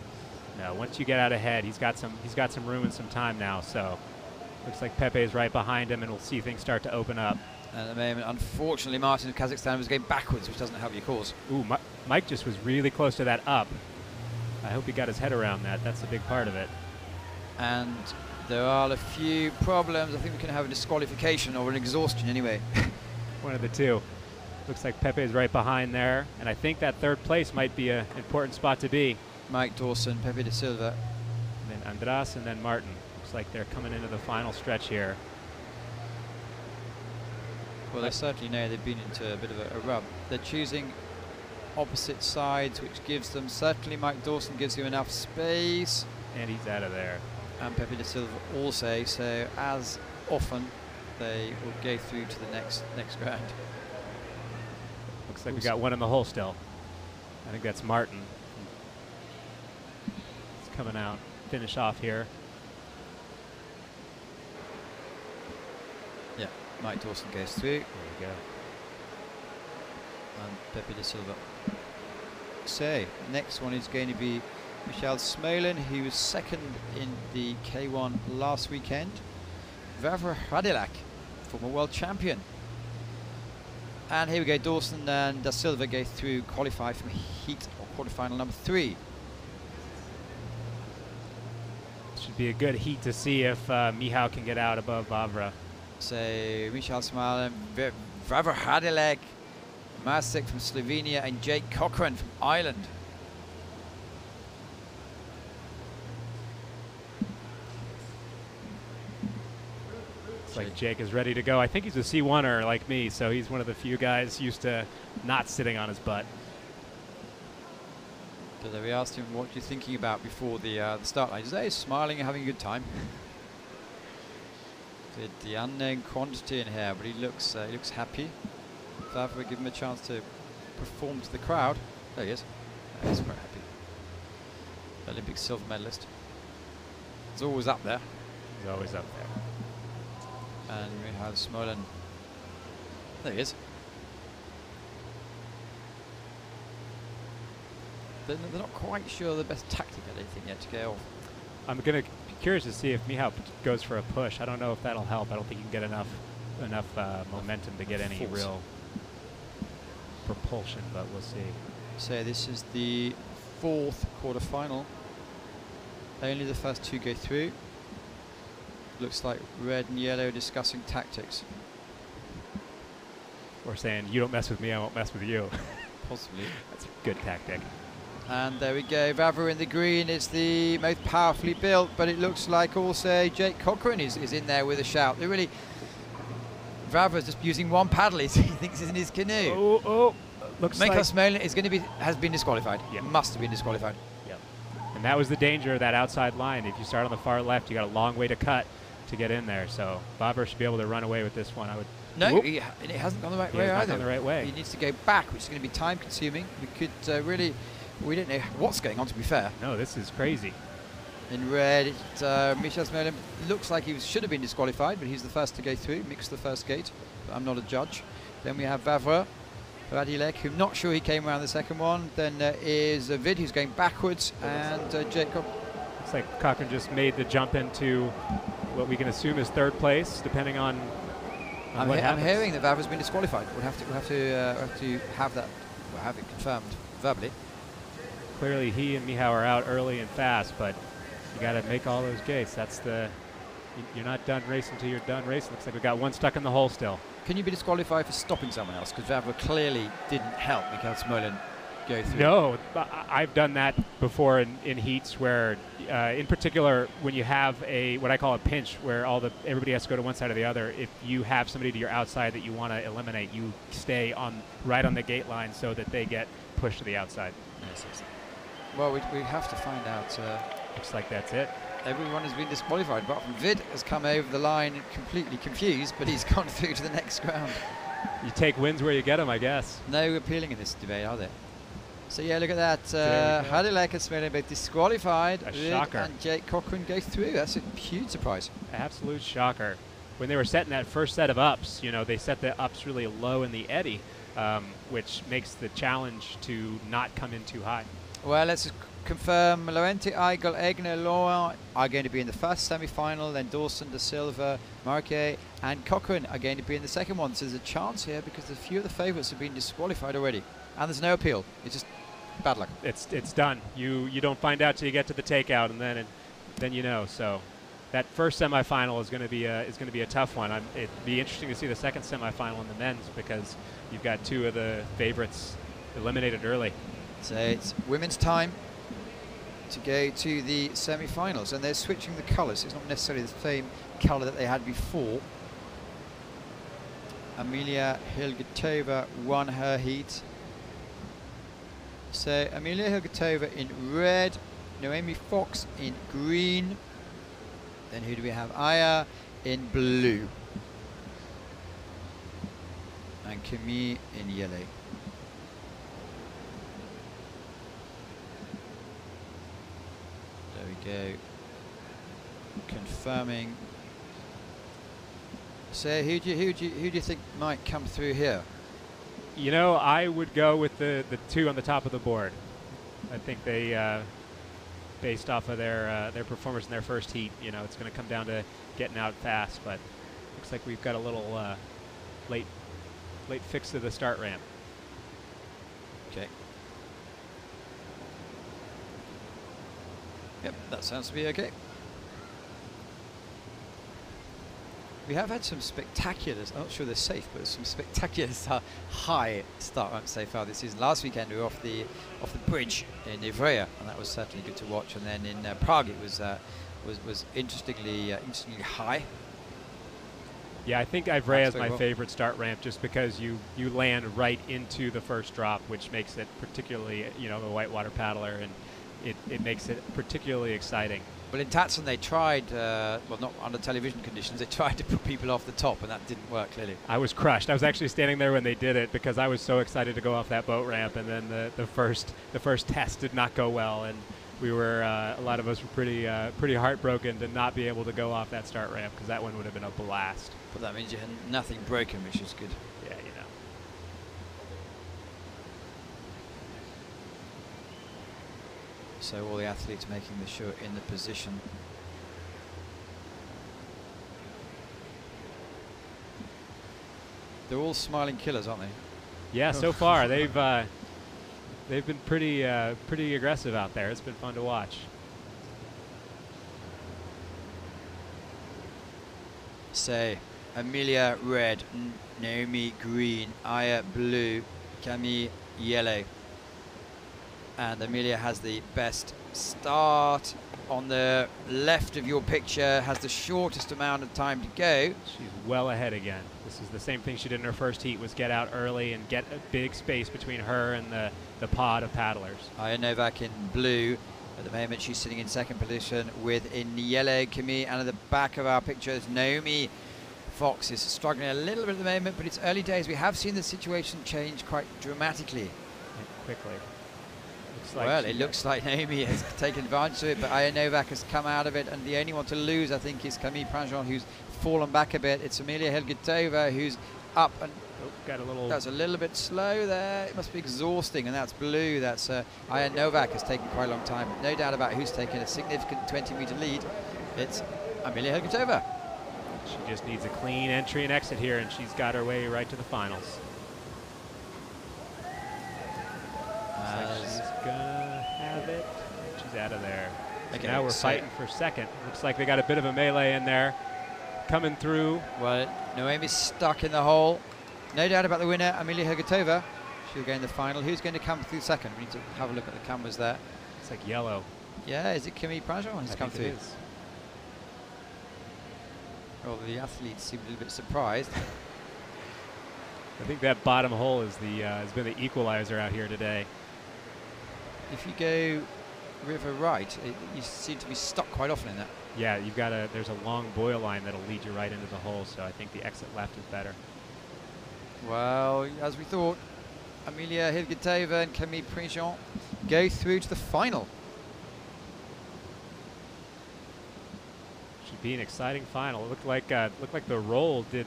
Speaker 2: No, once you get out ahead, he's got some room and some time now. So looks like Pepe is right behind him, and we'll see things start to open up.
Speaker 1: At the moment, unfortunately, Martin of Kazakhstan was going backwards, which doesn't help your cause.
Speaker 2: Ooh, Mike just was really close to that up. I hope he got his head around that. That's a big part of it.
Speaker 1: And there are a few problems. I think we can have a disqualification or an exhaustion anyway.
Speaker 2: One of the two. Looks like Pepe is right behind there, and I think that third place might be an important spot to be.
Speaker 1: Mike Dawson, Pepe da Silva.
Speaker 2: And then Andras, and then Martin. Looks like they're coming into the final stretch here.
Speaker 1: Well, they certainly know they've been into a bit of a rub. They're choosing opposite sides, which gives them, certainly Mike Dawson gives you enough space.
Speaker 2: And he's out of there.
Speaker 1: And Pepe da Silva also, so as often, they will go through to the next round.
Speaker 2: Looks like we got one in the hole still. I think that's Martin. coming out, finish off here.
Speaker 1: Yeah, Mike Dawson goes through.
Speaker 2: There we go.
Speaker 1: And Pepe de Silva. So, next one is going to be Michal Smolin, who was second in the K1 last weekend. Vavra Radilak, former world champion. And here we go, Dawson and Da Silva go through, qualify from heat or quarterfinal number 3.
Speaker 2: Should be a good heat to see if Michal can get out above Vavra.
Speaker 1: So, Michal Smolin, Vavra Radilak, Masek from Slovenia, and Jake Cochran from Ireland.
Speaker 2: It's like Jake is ready to go. I think he's a C1er like me, so he's one of the few guys used to not sitting on his butt.
Speaker 1: So we asked him what you're thinking about before the start line. He says, hey, smiling and having a good time. The unknown quantity in here, but he looks happy. Vavra give him a chance to perform to the crowd. There he is. He's quite happy. Olympic silver medalist. He's always up there.
Speaker 2: He's always up there.
Speaker 1: And we have Smolin. There he is. They're not quite sure the best tactic or anything yet to go off.
Speaker 2: I'm going to be curious to see if Michal goes for a push. I don't know if that'll help. I don't think you can get enough momentum to get any real propulsion, but we'll see.
Speaker 1: So this is the 4th quarterfinal. Only the first 2 go through. Looks like red and yellow discussing tactics.
Speaker 2: Or saying, you don't mess with me, I won't mess with you.
Speaker 1: Possibly.
Speaker 2: That's a good tactic.
Speaker 1: And there we go, Vavra in the green is the most powerfully built, but it looks like also Jake Cochran is in there with a shout. They're really, Vavra's just using one paddle, he thinks he's in his canoe.
Speaker 2: Looks
Speaker 1: Michal
Speaker 2: like
Speaker 1: Smolin is going to be, has been disqualified.
Speaker 2: Yep.
Speaker 1: Must have been disqualified.
Speaker 2: Yep. And that was the danger of that outside line. If you start on the far left, you got a long way to cut to get in there. So Vavra should be able to run away with this one. I would.
Speaker 1: No, and it hasn't gone the right way either.
Speaker 2: Gone the right way.
Speaker 1: He needs to go back, which is going to be time consuming. We could really, we don't know what's going on, to be fair.
Speaker 2: No, this is crazy.
Speaker 1: In red, Michal Smolin looks like he should have been disqualified, but he's the first to go through, mixed the first gate. But I'm not a judge. Then we have Vavra Radilek, who I'm not sure he came around the second one. Then there is Vid, who's going backwards, and Jacob.
Speaker 2: Looks like Cochran just made the jump into what we can assume is 3rd place, depending on what happens.
Speaker 1: I'm hearing that Vavra's been disqualified. We'll have to have that, we'll have it confirmed verbally.
Speaker 2: Clearly, he and Michal are out early and fast, but you got to make all those gates. That's the. You're not done racing until you're done racing. Looks like we've got one stuck in the hole still.
Speaker 1: Can you be disqualified for stopping someone else? Because Vavra clearly didn't help Michal Smolin go through.
Speaker 2: No, I've done that before in heats where, in particular, when you have what I call a pinch, where everybody has to go to one side or the other. If you have somebody to your outside that you want to eliminate, you stay right on the gate line so that they get pushed to the outside.
Speaker 1: Yes. Well, we have to find out.
Speaker 2: Looks like that's it.
Speaker 1: Everyone has been disqualified, apart from Vid has come over the line completely confused, but he's gone through to the next round.
Speaker 2: You take wins where you get them, I guess.
Speaker 1: No appealing in this debate, are there? So yeah, look at that. Radilek and Smolin both disqualified.
Speaker 2: A
Speaker 1: Vid
Speaker 2: shocker.
Speaker 1: and Jake Cochran go through. That's a huge surprise.
Speaker 2: Absolute shocker. When they were setting that first set of ups, they set the ups really low in the eddy, which makes the challenge to not come in too high.
Speaker 1: Well, let's confirm Laurenti, Eigel, Egner, Laurent are going to be in the first semi-final, then Dawson, Da Silva, Marquet and Cochran are going to be in the second one. So there's a chance here because a few of the favourites have been disqualified already. And there's no appeal. It's just bad luck.
Speaker 2: It's done. You don't find out till you get to the takeout, and then you know. So that first semi-final is going to be a tough one. It'd be interesting to see the second semi-final in the men's because you've got 2 of the favourites eliminated early.
Speaker 1: So it's women's time to go to the semi-finals, and they're switching the colours. It's not necessarily the same colour that they had before. Amelia Hilgetova won her heat. So Amelia Hilgetova in red, Noemi Fox in green. Then who do we have? Aya in blue. And Camille in yellow. There we we go. Confirming. So who do you think might come through here?
Speaker 2: You know, I would go with the two on the top of the board. I think they, based off of their performance in their first heat, you know, it's going to come down to getting out fast. But looks like we've got a little late fix to the start ramp.
Speaker 1: Okay. Yep, that sounds to be okay. We have had some spectacular, I'm not sure they're safe, but some spectacular high start ramps so far this season. Last weekend we were off the bridge in Ivrea, and that was certainly good to watch. And then in Prague it was interestingly high.
Speaker 2: Yeah, I think Ivrea is my favorite start ramp, just because you land right into the first drop, which makes it particularly, you know, a whitewater paddler, and it makes it particularly exciting.
Speaker 1: Well, in Tatson they tried, well, not under television conditions, they tried to put people off the top, and that didn't work, clearly.
Speaker 2: I was crushed. I was actually standing there when they did it, because I was so excited to go off that boat ramp, and then the first test did not go well, and we were, a lot of us were pretty heartbroken to not be able to go off that start ramp, because that one would have been a blast.
Speaker 1: But that means you had nothing broken, which is good.
Speaker 2: Yeah, you know.
Speaker 1: So all the athletes making sure in the position. They're all smiling killers, aren't they?
Speaker 2: Yeah, so far they've been pretty aggressive out there. It's been fun to watch.
Speaker 1: Say Amelia red, Naomi green, Aya blue, Camille yellow. And Amelia has the best start on the left of your picture, has the shortest amount of time to go.
Speaker 2: She's well ahead again. This is the same thing she did in her first heat, was get out early and get a big space between her and the pod of paddlers.
Speaker 1: Aya Novak in blue. At the moment she's sitting in second position with in yellow Camille, and at the back of our picture is Naomi. Fox is struggling a little bit at the moment, but it's early days. We have seen the situation change quite dramatically.
Speaker 2: And quickly.
Speaker 1: Well, it looks like Naomi has taken advantage of it, but Aya Novak has come out of it, and the only one to lose, I think, is Camille Prinjon, who's fallen back a bit. It's Amelia Helgetova who's up, and
Speaker 2: got a little.
Speaker 1: That's a little bit slow there. It must be exhausting, and that's blue. That's Aya Novak has taken quite a long time. No doubt about who's taken a significant 20-meter lead. It's Amelia Helgetova.
Speaker 2: She just needs a clean entry and exit here, and she's got her way right to the finals. Looks like she's gonna have it. She's out of there. Okay, so now we're fighting for second. Looks like they got a bit of a melee in there. Coming through.
Speaker 1: Well, Noemi's stuck in the hole. No doubt about the winner, Amelia Helgetova. She'll go in the final. Who's going to come through second? We need to have a look at the cameras there.
Speaker 2: It's like yellow.
Speaker 1: Yeah, is it Camille Prinjon who's come through?
Speaker 2: It is.
Speaker 1: Well, the athletes seem a little bit surprised.
Speaker 2: I think that bottom hole is has been the equalizer out here today.
Speaker 1: If you go river right, you seem to be stuck quite often in that.
Speaker 2: Yeah, there's a long boil line that'll lead you right into the hole, so I think the exit left is better.
Speaker 1: Well, as we thought, Amelia Helgetova and Camille Prinjon go through to the final.
Speaker 2: Should be an exciting final. It looked like the roll did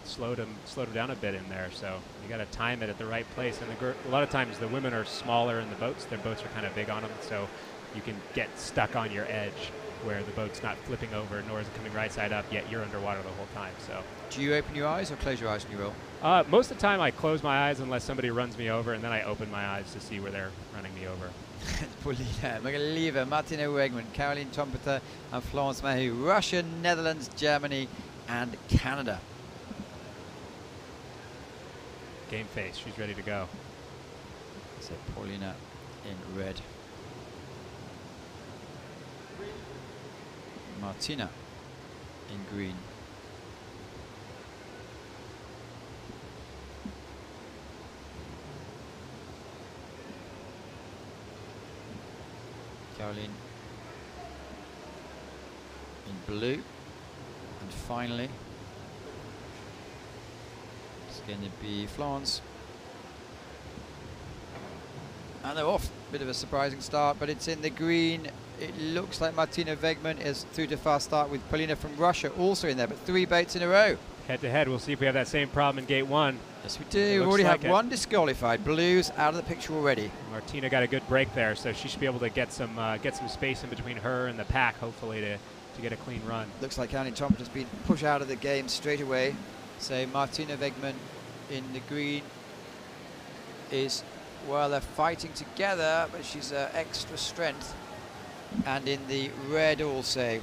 Speaker 2: slow them down a bit in there. So you got to time it at the right place. And a lot of times the women are smaller in the boats. Their boats are kind of big on them, so you can get stuck on your edge where the boat's not flipping over, nor is it coming right side up, yet you're underwater the whole time. So. Do
Speaker 1: you open your eyes or close your eyes when you roll?
Speaker 2: Most of the time I close my eyes unless somebody runs me over, and then I open my eyes to see where they're running me over.
Speaker 1: Paulina Magalieva, Martina Wegman, Caroline Trompeter, and Florence Mahou. Russia, Netherlands, Germany, and Canada.
Speaker 2: Game face, she's ready to go.
Speaker 1: So Paulina in red. Martina in green. Caroline in blue. And finally, it's going to be Florence And they're off. Bit of a surprising start, but it's in the green. It looks like Martina Wegman is through to fast start with Polina from Russia also in there, but 3 baits in a row.
Speaker 2: Head to head, we'll see if we have that same problem in gate 1.
Speaker 1: Yes, we do. We already have one disqualified. Blues out of the picture already.
Speaker 2: Martina got a good break there, so she should be able to get some space in between her and the pack, hopefully, to get a clean run.
Speaker 1: Looks like Caroline Thompson has been pushed out of the game straight away. So Martina Wegman in the green is, well, they're fighting together, but she's extra strength. And in the red also,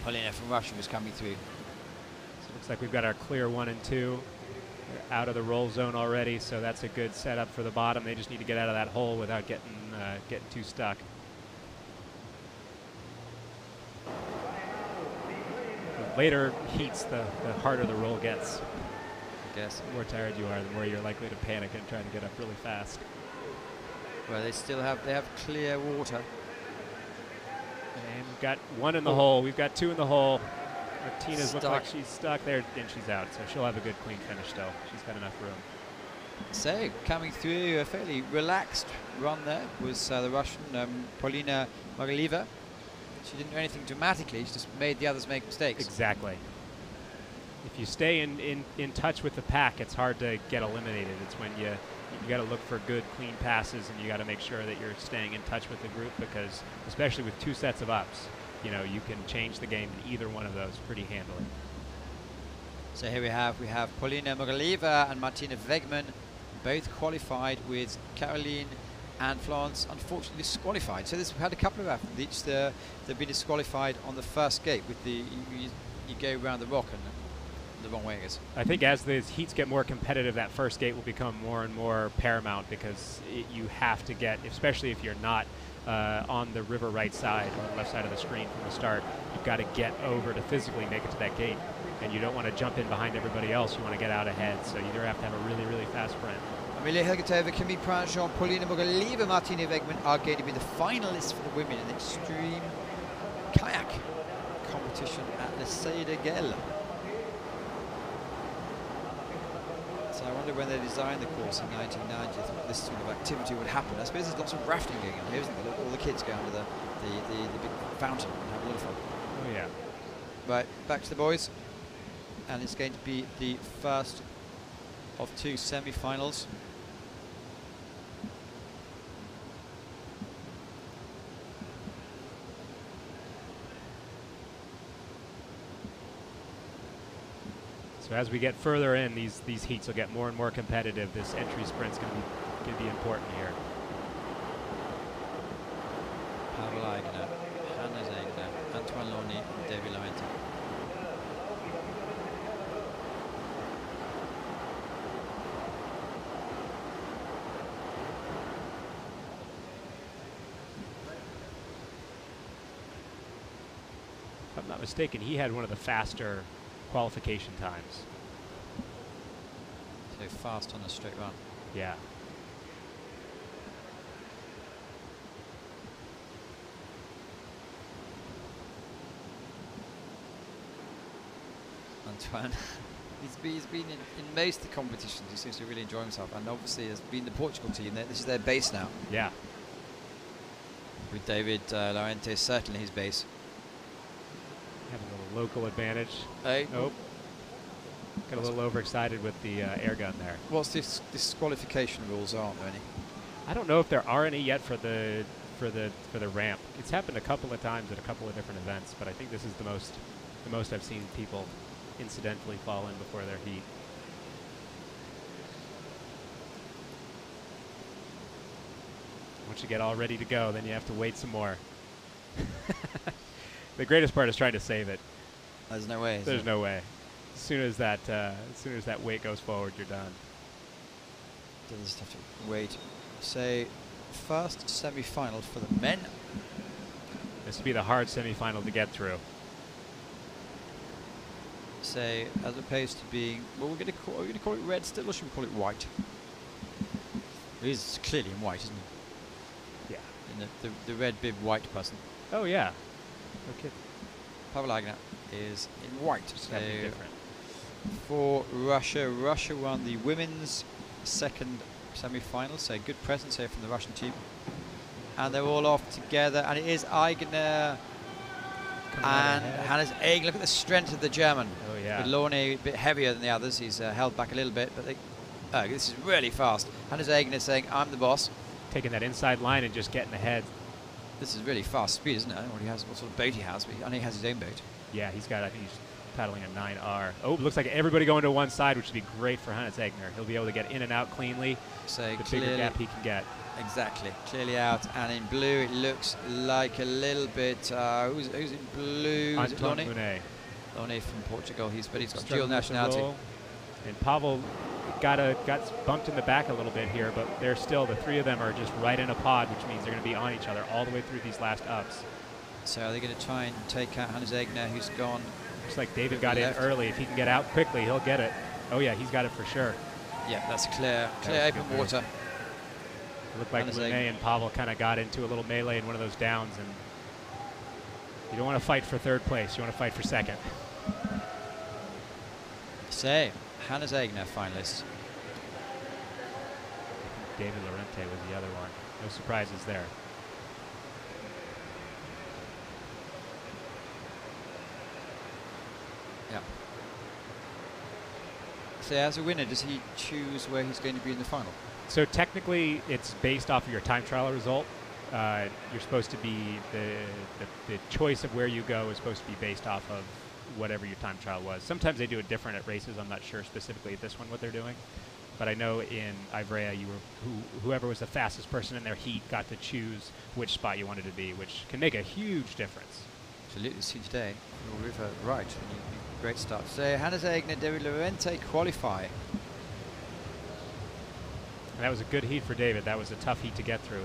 Speaker 1: Polina from Russia was coming through.
Speaker 2: So it looks like we've got our clear 1 and 2. They're out of the roll zone already, so that's a good setup for the bottom. They just need to get out of that hole without getting too stuck. The later heats, the harder the roll gets.
Speaker 1: I guess.
Speaker 2: The more tired you are, the more you're likely to panic and try to get up really fast.
Speaker 1: Well, they have clear water.
Speaker 2: And we've got 1 in the hole. We've got 2 in the hole. Martina's looks like she's stuck there, and she's out. So she'll have a good clean finish still. She's got enough room.
Speaker 1: So coming through a fairly relaxed run there was the Russian Polina Mogileva. She didn't do anything dramatically. She just made the others make mistakes.
Speaker 2: Exactly. If you stay in touch with the pack, it's hard to get eliminated. It's when you got to look for good, clean passes, and you got to make sure that you're staying in touch with the group, because especially with 2 sets of ups, you know, you can change the game in either one of those pretty handily.
Speaker 1: So here we have Polina Mogileva and Martina Wegman, both qualified, with Caroline and Florence unfortunately disqualified. So we've had a couple of athletes they've been disqualified on the first gate with the you go around the rock and the wrong way, I guess.
Speaker 2: I think as the heats get more competitive, that first gate will become more and more paramount, because you have to get, especially if you're not on the river right side or the left side of the screen from the start, you've got to get over to physically make it to that gate. And you don't want to jump in behind everybody else. You want to get out ahead. So you either have to have a really, really fast sprint.
Speaker 1: Amelia Helgetova, Camille Prinjean, Polina Mogileva, Martina Wegman are going to be the finalists for the women in the extreme kayak competition at the Seyde Gel. So I wonder when they designed the course in 1990, this sort of activity would happen. I suppose there's lots of rafting going on here, isn't there? All the kids go under the big fountain and have a lot of fun.
Speaker 2: Oh yeah.
Speaker 1: Right, back to the boys. And it's going to be the first of 2 semi-finals.
Speaker 2: So as we get further in, these heats will get more and more competitive. This entry sprint's going to be important here.
Speaker 1: Pavel Eigner, Hannes Eigner, Antoine Loni, and David Laurenti.
Speaker 2: If I'm not mistaken, he had one of the faster qualification times.
Speaker 1: So fast on a straight run.
Speaker 2: Yeah.
Speaker 1: Antoine, he's been in most of the competitions. He seems to really enjoy himself, and obviously has been the Portugal team. This is their base now.
Speaker 2: Yeah.
Speaker 1: With David Laurenti certainly his base.
Speaker 2: Have a little local advantage.
Speaker 1: Hey.
Speaker 2: Nope. Got a little overexcited with the air gun there.
Speaker 1: What's this disqualification rules, aren't there any?
Speaker 2: I don't know if there are any yet for the ramp. It's happened a couple of times at a couple of different events, but I think this is the most I've seen people incidentally fall in before their heat. Once you get all ready to go, then you have to wait some more. The greatest part is trying to save it.
Speaker 1: There's no way.
Speaker 2: There's no way. As soon as that weight goes forward, you're done.
Speaker 1: Doesn't just have to wait. Say, first semi-final for the men.
Speaker 2: This would be the hard semi-final to get through.
Speaker 1: Say, as opposed to being, well, we're going to call it red still, or should we call it white? It is clearly in white, isn't it?
Speaker 2: Yeah.
Speaker 1: And the red bib white person.
Speaker 2: Oh yeah. Okay.
Speaker 1: Pavel Eigner is in white.
Speaker 2: Just
Speaker 1: So
Speaker 2: gotta be different.
Speaker 1: for Russia, Russia won the women's second semi-final, so good presence here from the Russian team. And they're all off together, and it is Aigner and Hannes Aigner. Look at the strength of the German.
Speaker 2: Oh, yeah.
Speaker 1: With Launay a bit heavier than the others. He's held back a little bit, but this is really fast. Hannes Aigner saying, I'm the boss.
Speaker 2: Taking that inside line and just getting ahead.
Speaker 1: This is really fast speed, isn't it? I don't know what sort of boat he has, but I know he has his own boat.
Speaker 2: Yeah, I think he's paddling a 9R. Oh, looks like everybody going to one side, which would be great for Hannes Aigner. He'll be able to get in and out cleanly.
Speaker 1: So
Speaker 2: the bigger gap he can get.
Speaker 1: Exactly. Clearly out. And in blue, it looks like a little bit... who's in blue? Is it Launay? Launay from Portugal. He's got dual nationality.
Speaker 2: And Pavel got bumped in the back a little bit here, but they're still, the three of them are just right in a pod, which means they're going to be on each other all the way through these last ups.
Speaker 1: So are they going to try and take out Hannes Aigner, who's gone?
Speaker 2: Looks like David got in early. If he can get out quickly, he'll get it. Oh yeah, he's got it for sure.
Speaker 1: Yeah, that's clear open water.
Speaker 2: It looked like Launay and Pavel kind of got into a little melee in one of those downs, and you don't want to fight for third place. You want to fight for second.
Speaker 1: So, Hannes Aigner finalist.
Speaker 2: David Lorente was the other one. No surprises there.
Speaker 1: Yeah. So as a winner, does he choose where he's going to be in the final?
Speaker 2: So technically, it's based off of your time trial result. You're supposed to be, the choice of where you go is supposed to be based off of whatever your time trial was. Sometimes they do it different at races. I'm not sure specifically at this one what they're doing. But I know in Ivrea, whoever was the fastest person in their heat got to choose which spot you wanted to be, which can make a huge difference.
Speaker 1: Absolutely. See today, River right. Great start. So Hannes Aigner, David Lorente qualify.
Speaker 2: And that was a good heat for David. That was a tough heat to get through.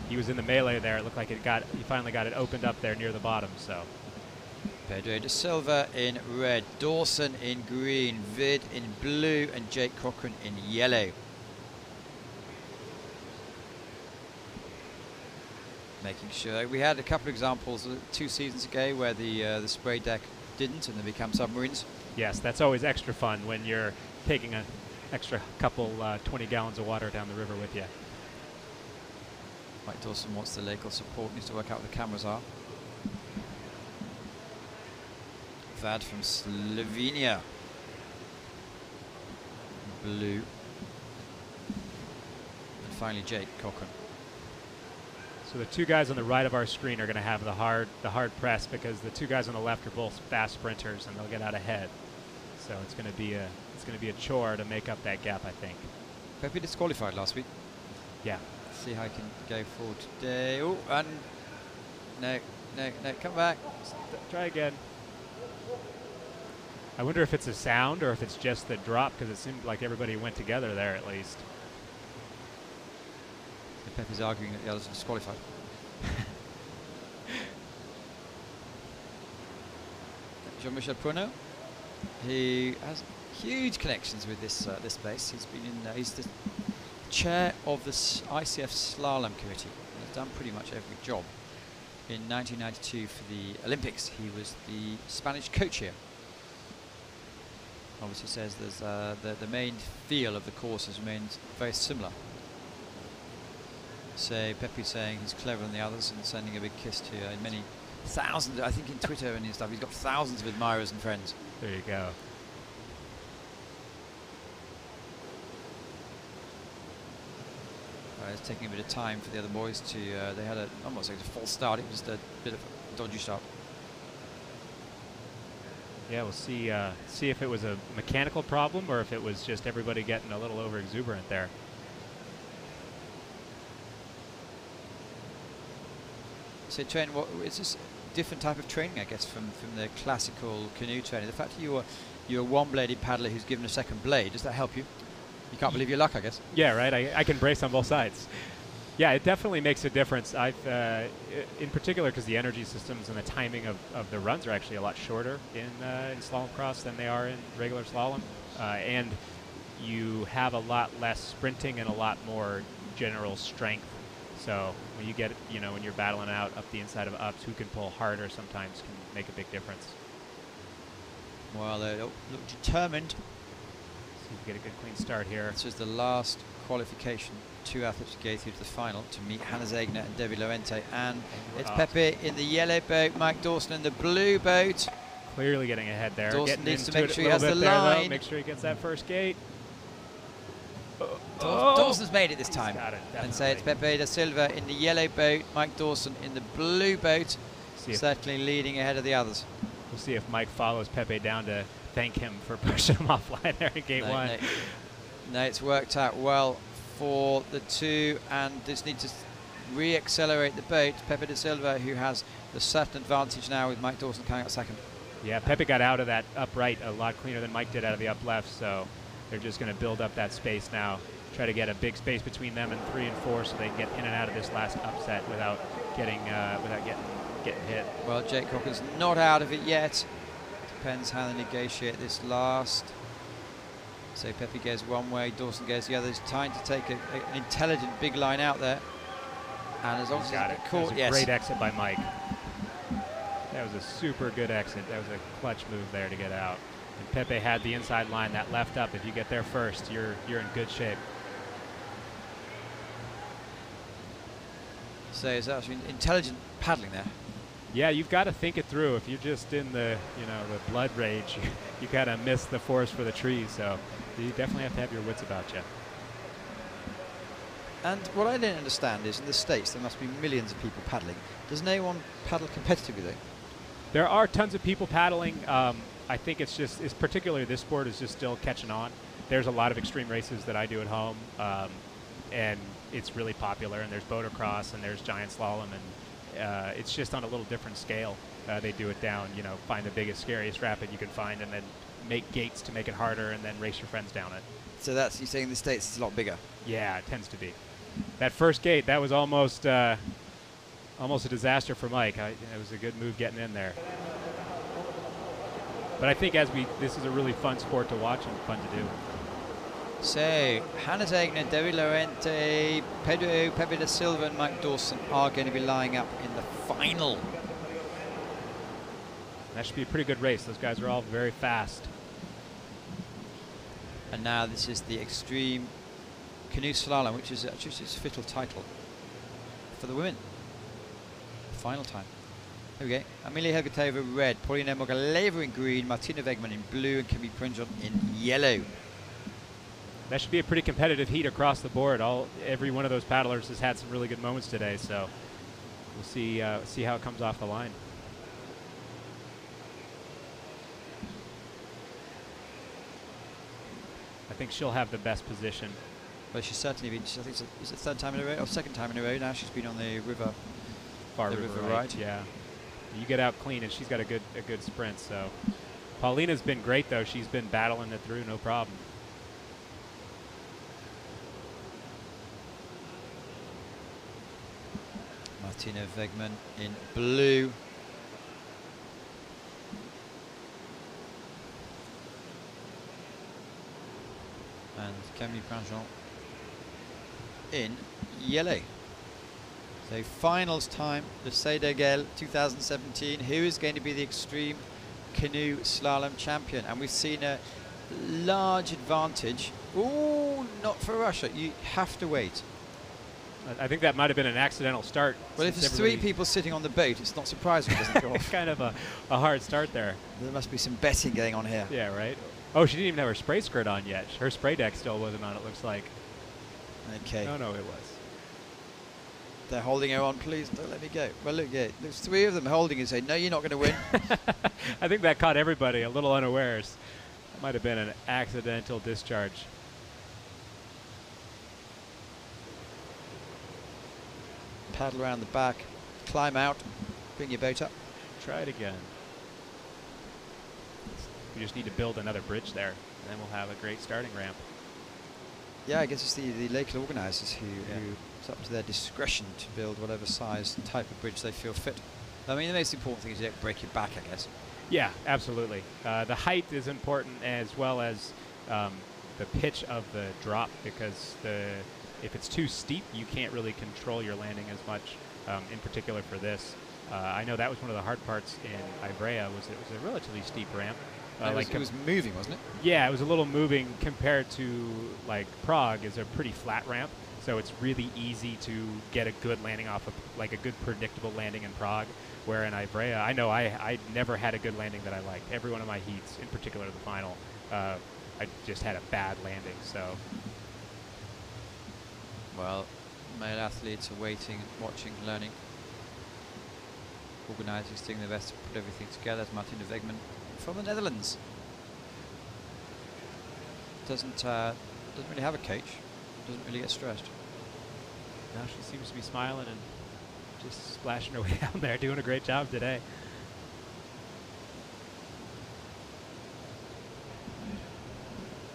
Speaker 2: He was in the melee there. It looked like he finally got it opened up there near the bottom. So
Speaker 1: Pedro de Silva in red, Dawson in green, Vid in blue, and Jake Cochran in yellow. Making sure we had a couple of examples 2 seasons ago where the spray deck didn't, and they become submarines.
Speaker 2: Yes, that's always extra fun when you're taking an extra couple 20 gallons of water down the river with you.
Speaker 1: Mike Dawson wants the local support, needs to work out what the cameras are. Vad from Slovenia. Blue. And finally Jake Cochran.
Speaker 2: So the two guys on the right of our screen are going to have the hard press, because the two guys on the left are both fast sprinters and they'll get out ahead. So it's going to be a chore to make up that gap, I think.
Speaker 1: Pepe disqualified last week.
Speaker 2: Yeah.
Speaker 1: Let's see how he can go forward today. Oh, and no, come back.
Speaker 2: Try again. I wonder if it's a sound or if it's just the drop, because it seemed like everybody went together there at least.
Speaker 1: Pepe's arguing that the others are disqualified. Jean-Michel Pruneau, he has huge connections with this place. He's been he's the chair of the ICF Slalom Committee. He's done pretty much every job. In 1992 for the Olympics, he was the Spanish co-chair. Obviously says there's the main feel of the course has remained very similar. So Pepe's saying he's clever than the others and sending a big kiss to many thousands, I think in Twitter and stuff, he's got thousands of admirers and friends.
Speaker 2: There you go.
Speaker 1: It's taking a bit of time for the other boys to, they had almost like a false start, it was just a bit of a dodgy start.
Speaker 2: Yeah, we'll see if it was a mechanical problem or if it was just everybody getting a little over exuberant there.
Speaker 1: So it's this different type of training, I guess, from the classical canoe training. The fact that you're a one-bladed paddler who's given a second blade, does that help you? You can't believe your luck, I guess.
Speaker 2: Yeah, right. I can brace on both sides. Yeah, it definitely makes a difference. In particular, because the energy systems and the timing of the runs are actually a lot shorter in slalom cross than they are in regular slalom, and you have a lot less sprinting and a lot more general strength. So when you get, when you're battling out up the inside of ups, who can pull harder sometimes can make a big difference.
Speaker 1: Well, they look determined.
Speaker 2: See if we get a good clean start here.
Speaker 1: This is the last qualification. 2 athletes to go through to the final to meet Hannah Zegner and Debbie Lorente. And it's Pepe in the yellow boat, Mike Dawson in the blue boat.
Speaker 2: Clearly getting ahead there.
Speaker 1: Dawson needs to make sure he has the line.
Speaker 2: Though. Make sure he gets that first gate.
Speaker 1: Dawson's made it this time.
Speaker 2: Got it,
Speaker 1: and so it's Pepe da Silva in the yellow boat, Mike Dawson in the blue boat, certainly leading ahead of the others.
Speaker 2: We'll see if Mike follows Pepe down to thank him for pushing him offline there in gate one.
Speaker 1: No, it's worked out well for the two, and just need to re-accelerate the boat. Pepe da Silva, who has the certain advantage now with Mike Dawson coming out second.
Speaker 2: Yeah, Pepe got out of that upright a lot cleaner than Mike did out of the up left, so they're just going to build up that space now, try to get a big space between them and 3 and 4 so they can get in and out of this last upset without getting hit.
Speaker 1: Well, Jake Cocker's not out of it yet. Depends how they negotiate this last. So Pepe goes one way, Dawson goes the other. It's time to take an intelligent big line out there. And as long as
Speaker 2: got it.
Speaker 1: Caught,
Speaker 2: that was a great exit by Mike. That was a super good exit. That was a clutch move there to get out. And Pepe had the inside line, that left up. If you get there first, you're in good shape.
Speaker 1: So it's actually intelligent paddling there.
Speaker 2: Yeah, you've got to think it through. If you're just in the the blood rage, you kind of miss the forest for the trees. So you definitely have to have your wits about you.
Speaker 1: And what I don't understand is in the States there must be millions of people paddling. Does no one paddle competitively though?
Speaker 2: There are tons of people paddling. I think it's particularly this sport is just still catching on. There's a lot of extreme races that I do at home, and it's really popular. And there's motocross and there's giant slalom, and it's just on a little different scale. They do it down, find the biggest, scariest rapid you can find, and then make gates to make it harder, and then race your friends down it.
Speaker 1: So that's, you're saying in the States it's a lot bigger?
Speaker 2: Yeah, it tends to be. That first gate, that was almost a disaster for Mike. It was a good move getting in there. But I think this is a really fun sport to watch and fun to do.
Speaker 1: So, Hannah Zegner, Debbie Lorente, Pepe da Silva and Mike Dawson are going to be lining up in the final.
Speaker 2: That should be a pretty good race. Those guys are all very fast.
Speaker 1: And now this is the Extreme Canoe Slalom, which is actually its official title for the women. Final time. Here we go. Amelia Helgatova red, Paulina Mogaleva in green, Martina Wegman in blue, and Camille Prinjon in yellow.
Speaker 2: That should be a pretty competitive heat across the board. Every one of those paddlers has had some really good moments today, so we'll see how it comes off the line. I think she'll have the best position.
Speaker 1: Well, she's certainly been. I think it's the third time in a row, or second time in a row now. She's been on the river,
Speaker 2: far river right. Yeah, you get out clean, and she's got a good sprint. So Paulina's been great though. She's been battling it through, no problem.
Speaker 1: Martina Wegman in blue. And Camille Prinjon in yellow. So finals time, the Seydegel 2017. Who is going to be the Extreme Canoe Slalom champion? And we've seen a large advantage. Oh, not for Russia. You have to wait.
Speaker 2: I think that might have been an accidental start.
Speaker 1: Well, if there's 3 people sitting on the boat, it's not surprising it doesn't go off.
Speaker 2: Kind of a hard start there.
Speaker 1: There must be some betting going on here.
Speaker 2: Yeah, right. Oh, she didn't even have her spray skirt on yet. Her spray deck still wasn't on, it looks like.
Speaker 1: Okay.
Speaker 2: No, it was.
Speaker 1: They're holding her on, please don't let me go. Well, look, yeah, there's 3 of them holding and saying, no, you're not going to win.
Speaker 2: I think that caught everybody a little unawares. That might have been an accidental discharge.
Speaker 1: Paddle around the back, climb out, bring your boat up.
Speaker 2: Try it again. We just need to build another bridge there, and then we'll have a great starting ramp.
Speaker 1: Yeah, I guess it's the local organisers who it's up to their discretion to build whatever size and type of bridge they feel fit. I mean, the most important thing is you don't break your back, I guess.
Speaker 2: Yeah, absolutely. The height is important, as well as the pitch of the drop, because if it's too steep, you can't really control your landing as much, in particular for this. I know that was one of the hard parts in Ivrea, was it was a relatively steep ramp,
Speaker 1: It was moving, wasn't it?
Speaker 2: Yeah, it was a little moving compared to like Prague is a pretty flat ramp, so it's really easy to get a good landing off of like a good predictable landing in Prague. Where in Ivrea, I know I never had a good landing that I liked. Every one of my heats, in particular the final, I just had a bad landing. So,
Speaker 1: well, male athletes are waiting, watching, learning. Organisers doing their best to put everything together. As Martina Wegman from the Netherlands doesn't really have a coach, doesn't really get stressed.
Speaker 2: now she seems to be smiling and just splashing her way down there, doing a great job today.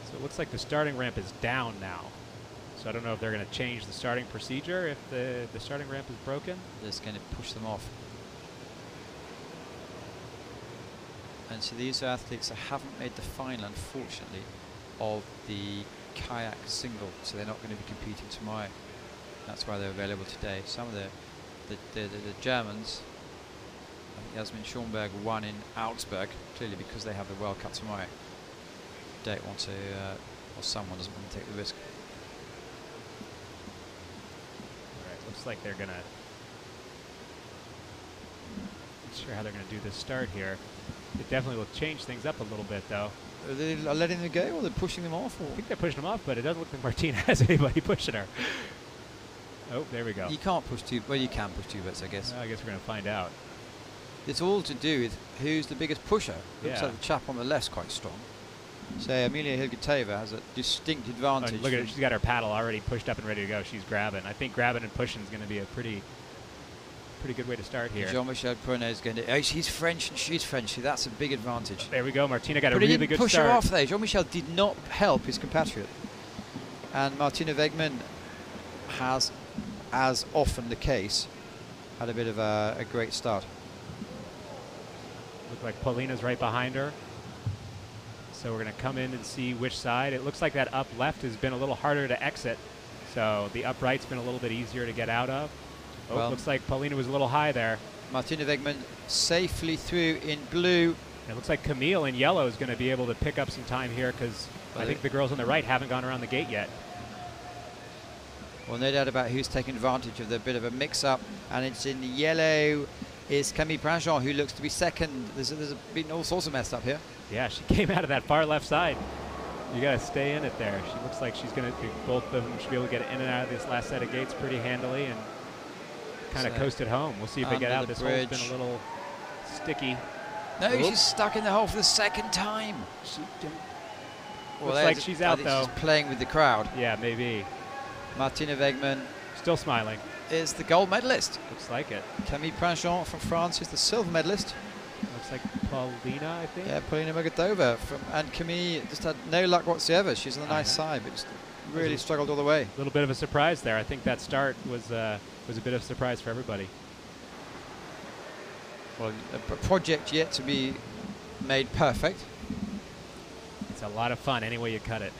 Speaker 2: So it looks like the starting ramp is down now. So I don't know if they're going to change the starting procedure if the starting ramp is broken.
Speaker 1: They're just going to push them off. And so these are athletes that haven't made the final, unfortunately, of the kayak single, so they're not going to be competing tomorrow. That's why they're available today. Some of the Germans, I think Jasmin Schomburg won in Augsburg, clearly because they have the World Cup tomorrow. Don't want to, or someone doesn't want to take the risk.
Speaker 2: All right, looks like they're going to, not sure how they're going to do this start here. It definitely will change things up a little bit, though.
Speaker 1: Are they letting them go, or they're pushing them off? Or?
Speaker 2: I think they're pushing them off, but it doesn't look like Martina has anybody pushing her. Oh, there we go.
Speaker 1: You can't push two. Well, you can push two boats, I guess.
Speaker 2: I guess we're going to find out.
Speaker 1: It's all to do with who's the biggest pusher. Looks
Speaker 2: Yeah.
Speaker 1: like the chap on the left's quite strong. So Amelia Hilgetova has a distinct advantage.
Speaker 2: Oh, look at her. She's got her paddle already pushed up and ready to go. She's grabbing. I think grabbing and pushing is going to be a pretty good way to start here.
Speaker 1: Jean-Michel Prunet is going to... Oh, he's French and she's French, so that's a big advantage.
Speaker 2: There we go. Martina got
Speaker 1: but
Speaker 2: a really
Speaker 1: he didn't
Speaker 2: good
Speaker 1: push
Speaker 2: start.
Speaker 1: her off there. Jean-Michel did not help his compatriot. And Martina Wegman has, as often the case, had a bit of a great start.
Speaker 2: Look like Paulina's right behind her. So we're going to come in and see which side. It looks like that up left has been a little harder to exit. So the upright's been a little bit easier to get out of. Oh, well, looks like Paulina was a little high there.
Speaker 1: Martina Wegman safely through in blue.
Speaker 2: It looks like Camille in yellow is going to be able to pick up some time here because I think the girls on the right haven't gone around the gate yet.
Speaker 1: Well, no doubt about who's taking advantage of the bit of a mix-up, and it's in yellow is Camille Prinjean, who looks to be second. There's been all sorts of messed up here.
Speaker 2: Yeah, she came out of that far left side. You got to stay in it there. She looks like she's going to, both of them should be able to get in and out of this last set of gates pretty handily and kind of coast it home. We'll see if they get out. This hole's been a little sticky.
Speaker 1: No, she's stuck in the hole for the second time.
Speaker 2: Looks like she's out, though.
Speaker 1: She's playing with the crowd.
Speaker 2: Yeah, maybe.
Speaker 1: Martina Wegman.
Speaker 2: Still smiling.
Speaker 1: Is the gold medalist.
Speaker 2: Looks like it.
Speaker 1: Camille Prinjean from France is the silver medalist.
Speaker 2: Looks like Paulina, I think.
Speaker 1: Yeah, Paulina Mogadova. And Camille just had no luck whatsoever. She's on the nice side, but just really struggled all the way.
Speaker 2: A little bit of a surprise there. I think that start was a bit of a surprise for everybody.
Speaker 1: Well, a project yet to be made perfect.
Speaker 2: It's a lot of fun any way you cut it.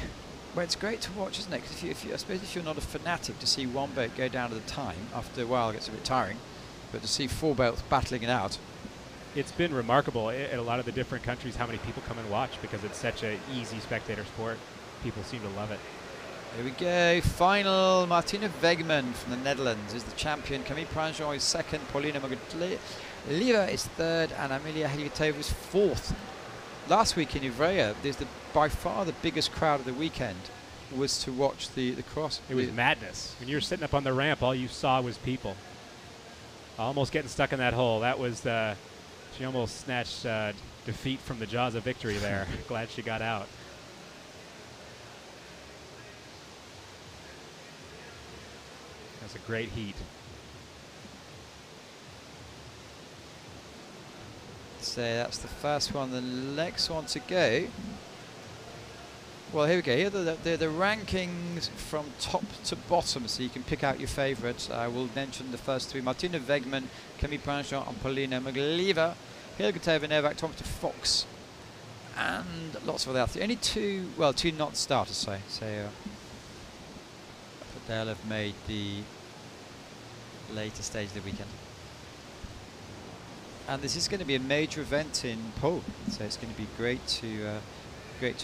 Speaker 1: Well, it's great to watch, isn't it? Because I suppose if you're not a fanatic, to see one boat go down at a time, after a while it gets a bit tiring, but to see four boats battling it out.
Speaker 2: It's been remarkable in a lot of the different countries how many people come and watch because it's such an easy spectator sport. People seem to love it.
Speaker 1: Here we go. Final. Martina Wegman from the Netherlands is the champion. Camille Prinjean is second. Paulina Mogadova is third. And Amelia Hilgetova is fourth. Last week in Ivrea, by far the biggest crowd of the weekend was to watch the cross.
Speaker 2: It was madness. When you were sitting up on the ramp, all you saw was people. Almost getting stuck in that hole. That was she almost snatched defeat from the jaws of victory there. Glad she got out. That's a great heat.
Speaker 1: So that's the first one. The next one to go. Well, here we go. Here are the rankings from top to bottom, so you can pick out your favourites. I will mention the first three: Martina Wegman, Camille Prinjean, and Paulina Mogadova. Hilgetova, Novak, Thompson, Fox, and lots of other athletes. Only two not starters, so but they'll have made the later stage of the weekend. And this is going to be a major event in Poland, so it's going to be great to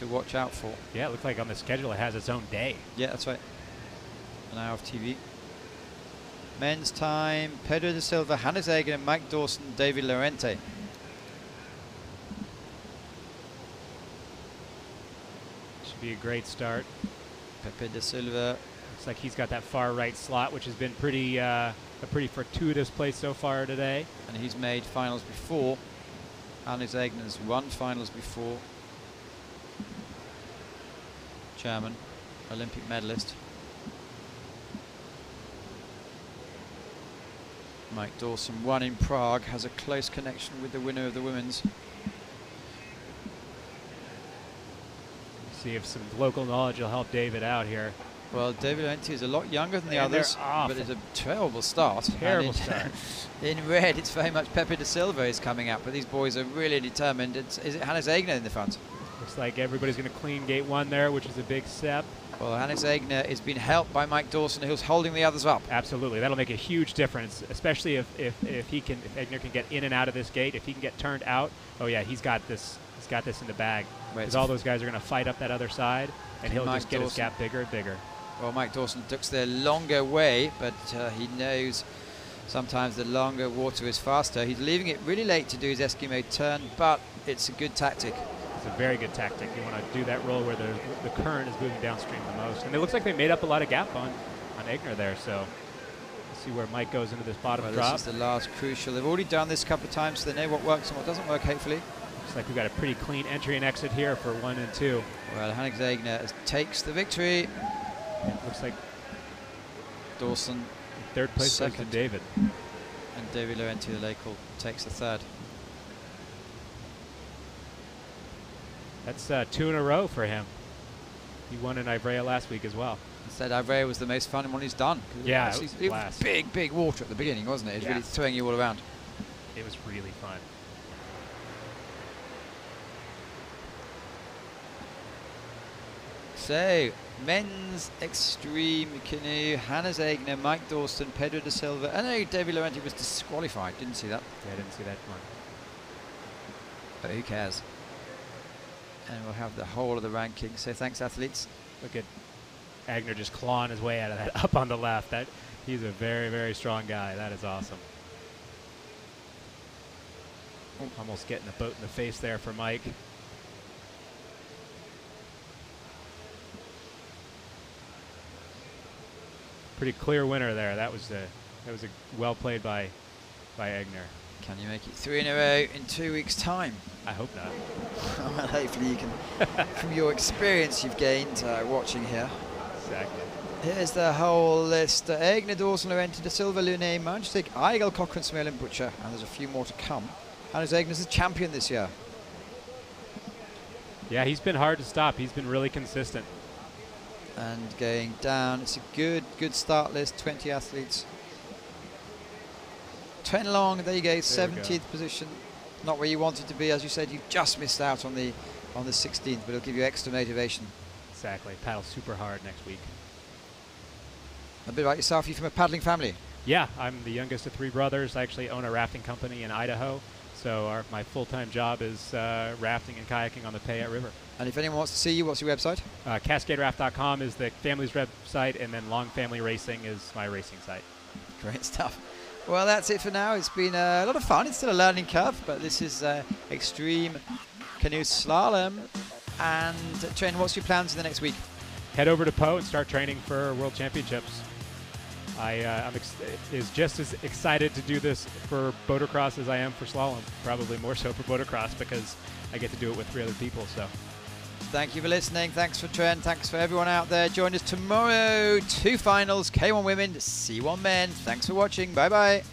Speaker 1: watch out for.
Speaker 2: Yeah, it looks like on the schedule it has its own day.
Speaker 1: Yeah, that's right. An hour of TV. Men's time: Pedro da Silva, Hannes Egner, Mike Dawson, David Llorente.
Speaker 2: Should be a great start.
Speaker 1: Pepe da Silva.
Speaker 2: Looks like he's got that far right slot, which has been pretty a pretty fortuitous place so far today.
Speaker 1: And he's made finals before. Hannes Egner's won finals before. German Olympic medalist. Mike Dawson won in Prague, has a close connection with the winner of the women's.
Speaker 2: See if some local knowledge will help David out here.
Speaker 1: Well, David Llorente is a lot younger than the
Speaker 2: And they're
Speaker 1: others,
Speaker 2: off.
Speaker 1: but it's a terrible start.
Speaker 2: Terrible
Speaker 1: And
Speaker 2: start.
Speaker 1: In red, it's very much Pepe da Silva is coming up, but these boys are really determined. Is it Hannes Egner in the front?
Speaker 2: Looks like everybody's going to clean gate 1 there, which is a big step.
Speaker 1: Well, Hannes Egner is being helped by Mike Dawson, who's holding the others up.
Speaker 2: Absolutely, that'll make a huge difference, especially if Egner can get in and out of this gate. If he can get turned out, oh yeah, he's got this in the bag. Because all those guys are going to fight up that other side, and he'll just get his gap bigger and bigger.
Speaker 1: Well, Mike Dawson ducks the longer way, but he knows sometimes the longer water is faster. He's leaving it really late to do his Eskimo turn, but it's a good tactic.
Speaker 2: It's a very good tactic. You want to do that roll where the current is moving downstream the most. And it looks like they made up a lot of gap on Egner there, so let's see where Mike goes into this bottom drop.
Speaker 1: This is the last crucial. They've already done this a couple of times, so they know what works and what doesn't work, hopefully.
Speaker 2: Looks like we've got a pretty clean entry and exit here for 1 and 2.
Speaker 1: Well, Hannes Egner takes the victory.
Speaker 2: It looks like
Speaker 1: Dawson
Speaker 2: in third place goes to David.
Speaker 1: And David Llorente, the local, takes the third.
Speaker 2: That's 2 in a row for him. He won in Ivrea last week as well.
Speaker 1: Instead, Ivrea was the most fun one he's done.
Speaker 2: Yeah,
Speaker 1: it was big water at the beginning, wasn't it? It was really throwing you all around.
Speaker 2: It was really fun.
Speaker 1: So, men's extreme canoe: Hannes Egner, Mike Dawson, Pedro da Silva. I know David Llorente was disqualified. Didn't see that.
Speaker 2: Yeah, I didn't see that one.
Speaker 1: But who cares? And we'll have the whole of the ranking. So thanks, athletes.
Speaker 2: Look at Egner just clawing his way out of that up on the left. He's a very, very strong guy. That is awesome. Almost getting a boat in the face there for Mike. Pretty clear winner there. That was a well played by Egner.
Speaker 1: Can you make it 3 in a row in 2 weeks' time?
Speaker 2: I hope not.
Speaker 1: Well, hopefully you can, from your experience you've gained watching here.
Speaker 2: Exactly.
Speaker 1: Here's the whole list. Egner, Dawson, Llorente, da Silva, Lunet, Manchester, Eigel, Cochrane, Smale and Butcher. And there's a few more to come. Hannes Egner's the champion this year.
Speaker 2: Yeah, he's been hard to stop. He's been really consistent.
Speaker 1: And going down, it's a good start list, 20 athletes. Twen Long, there you go, 17th position. Not where you wanted to be, as you said, you've just missed out on the 16th, but it'll give you extra motivation.
Speaker 2: Exactly, paddle super hard next week.
Speaker 1: A bit about yourself, you're from a paddling family?
Speaker 2: Yeah, I'm the youngest of 3 brothers. I actually own a rafting company in Idaho, so my full-time job is rafting and kayaking on the Payette River.
Speaker 1: And if anyone wants to see you, what's your website?
Speaker 2: CascadeRaft.com is the family's website, and then Long Family Racing is my racing site.
Speaker 1: Great stuff. Well, that's it for now. It's been a lot of fun. It's still a learning curve, but this is extreme canoe slalom. And Tren, what's your plans in the next week?
Speaker 2: Head over to Po and start training for World Championships. I'm just as excited to do this for motocross as I am for slalom. Probably more so for motocross because I get to do it with 3 other people. So.
Speaker 1: Thank you for listening. Thanks for Trent. Thanks for everyone out there. Join us tomorrow. 2 finals, K1 women, C1 men. Thanks for watching. Bye-bye.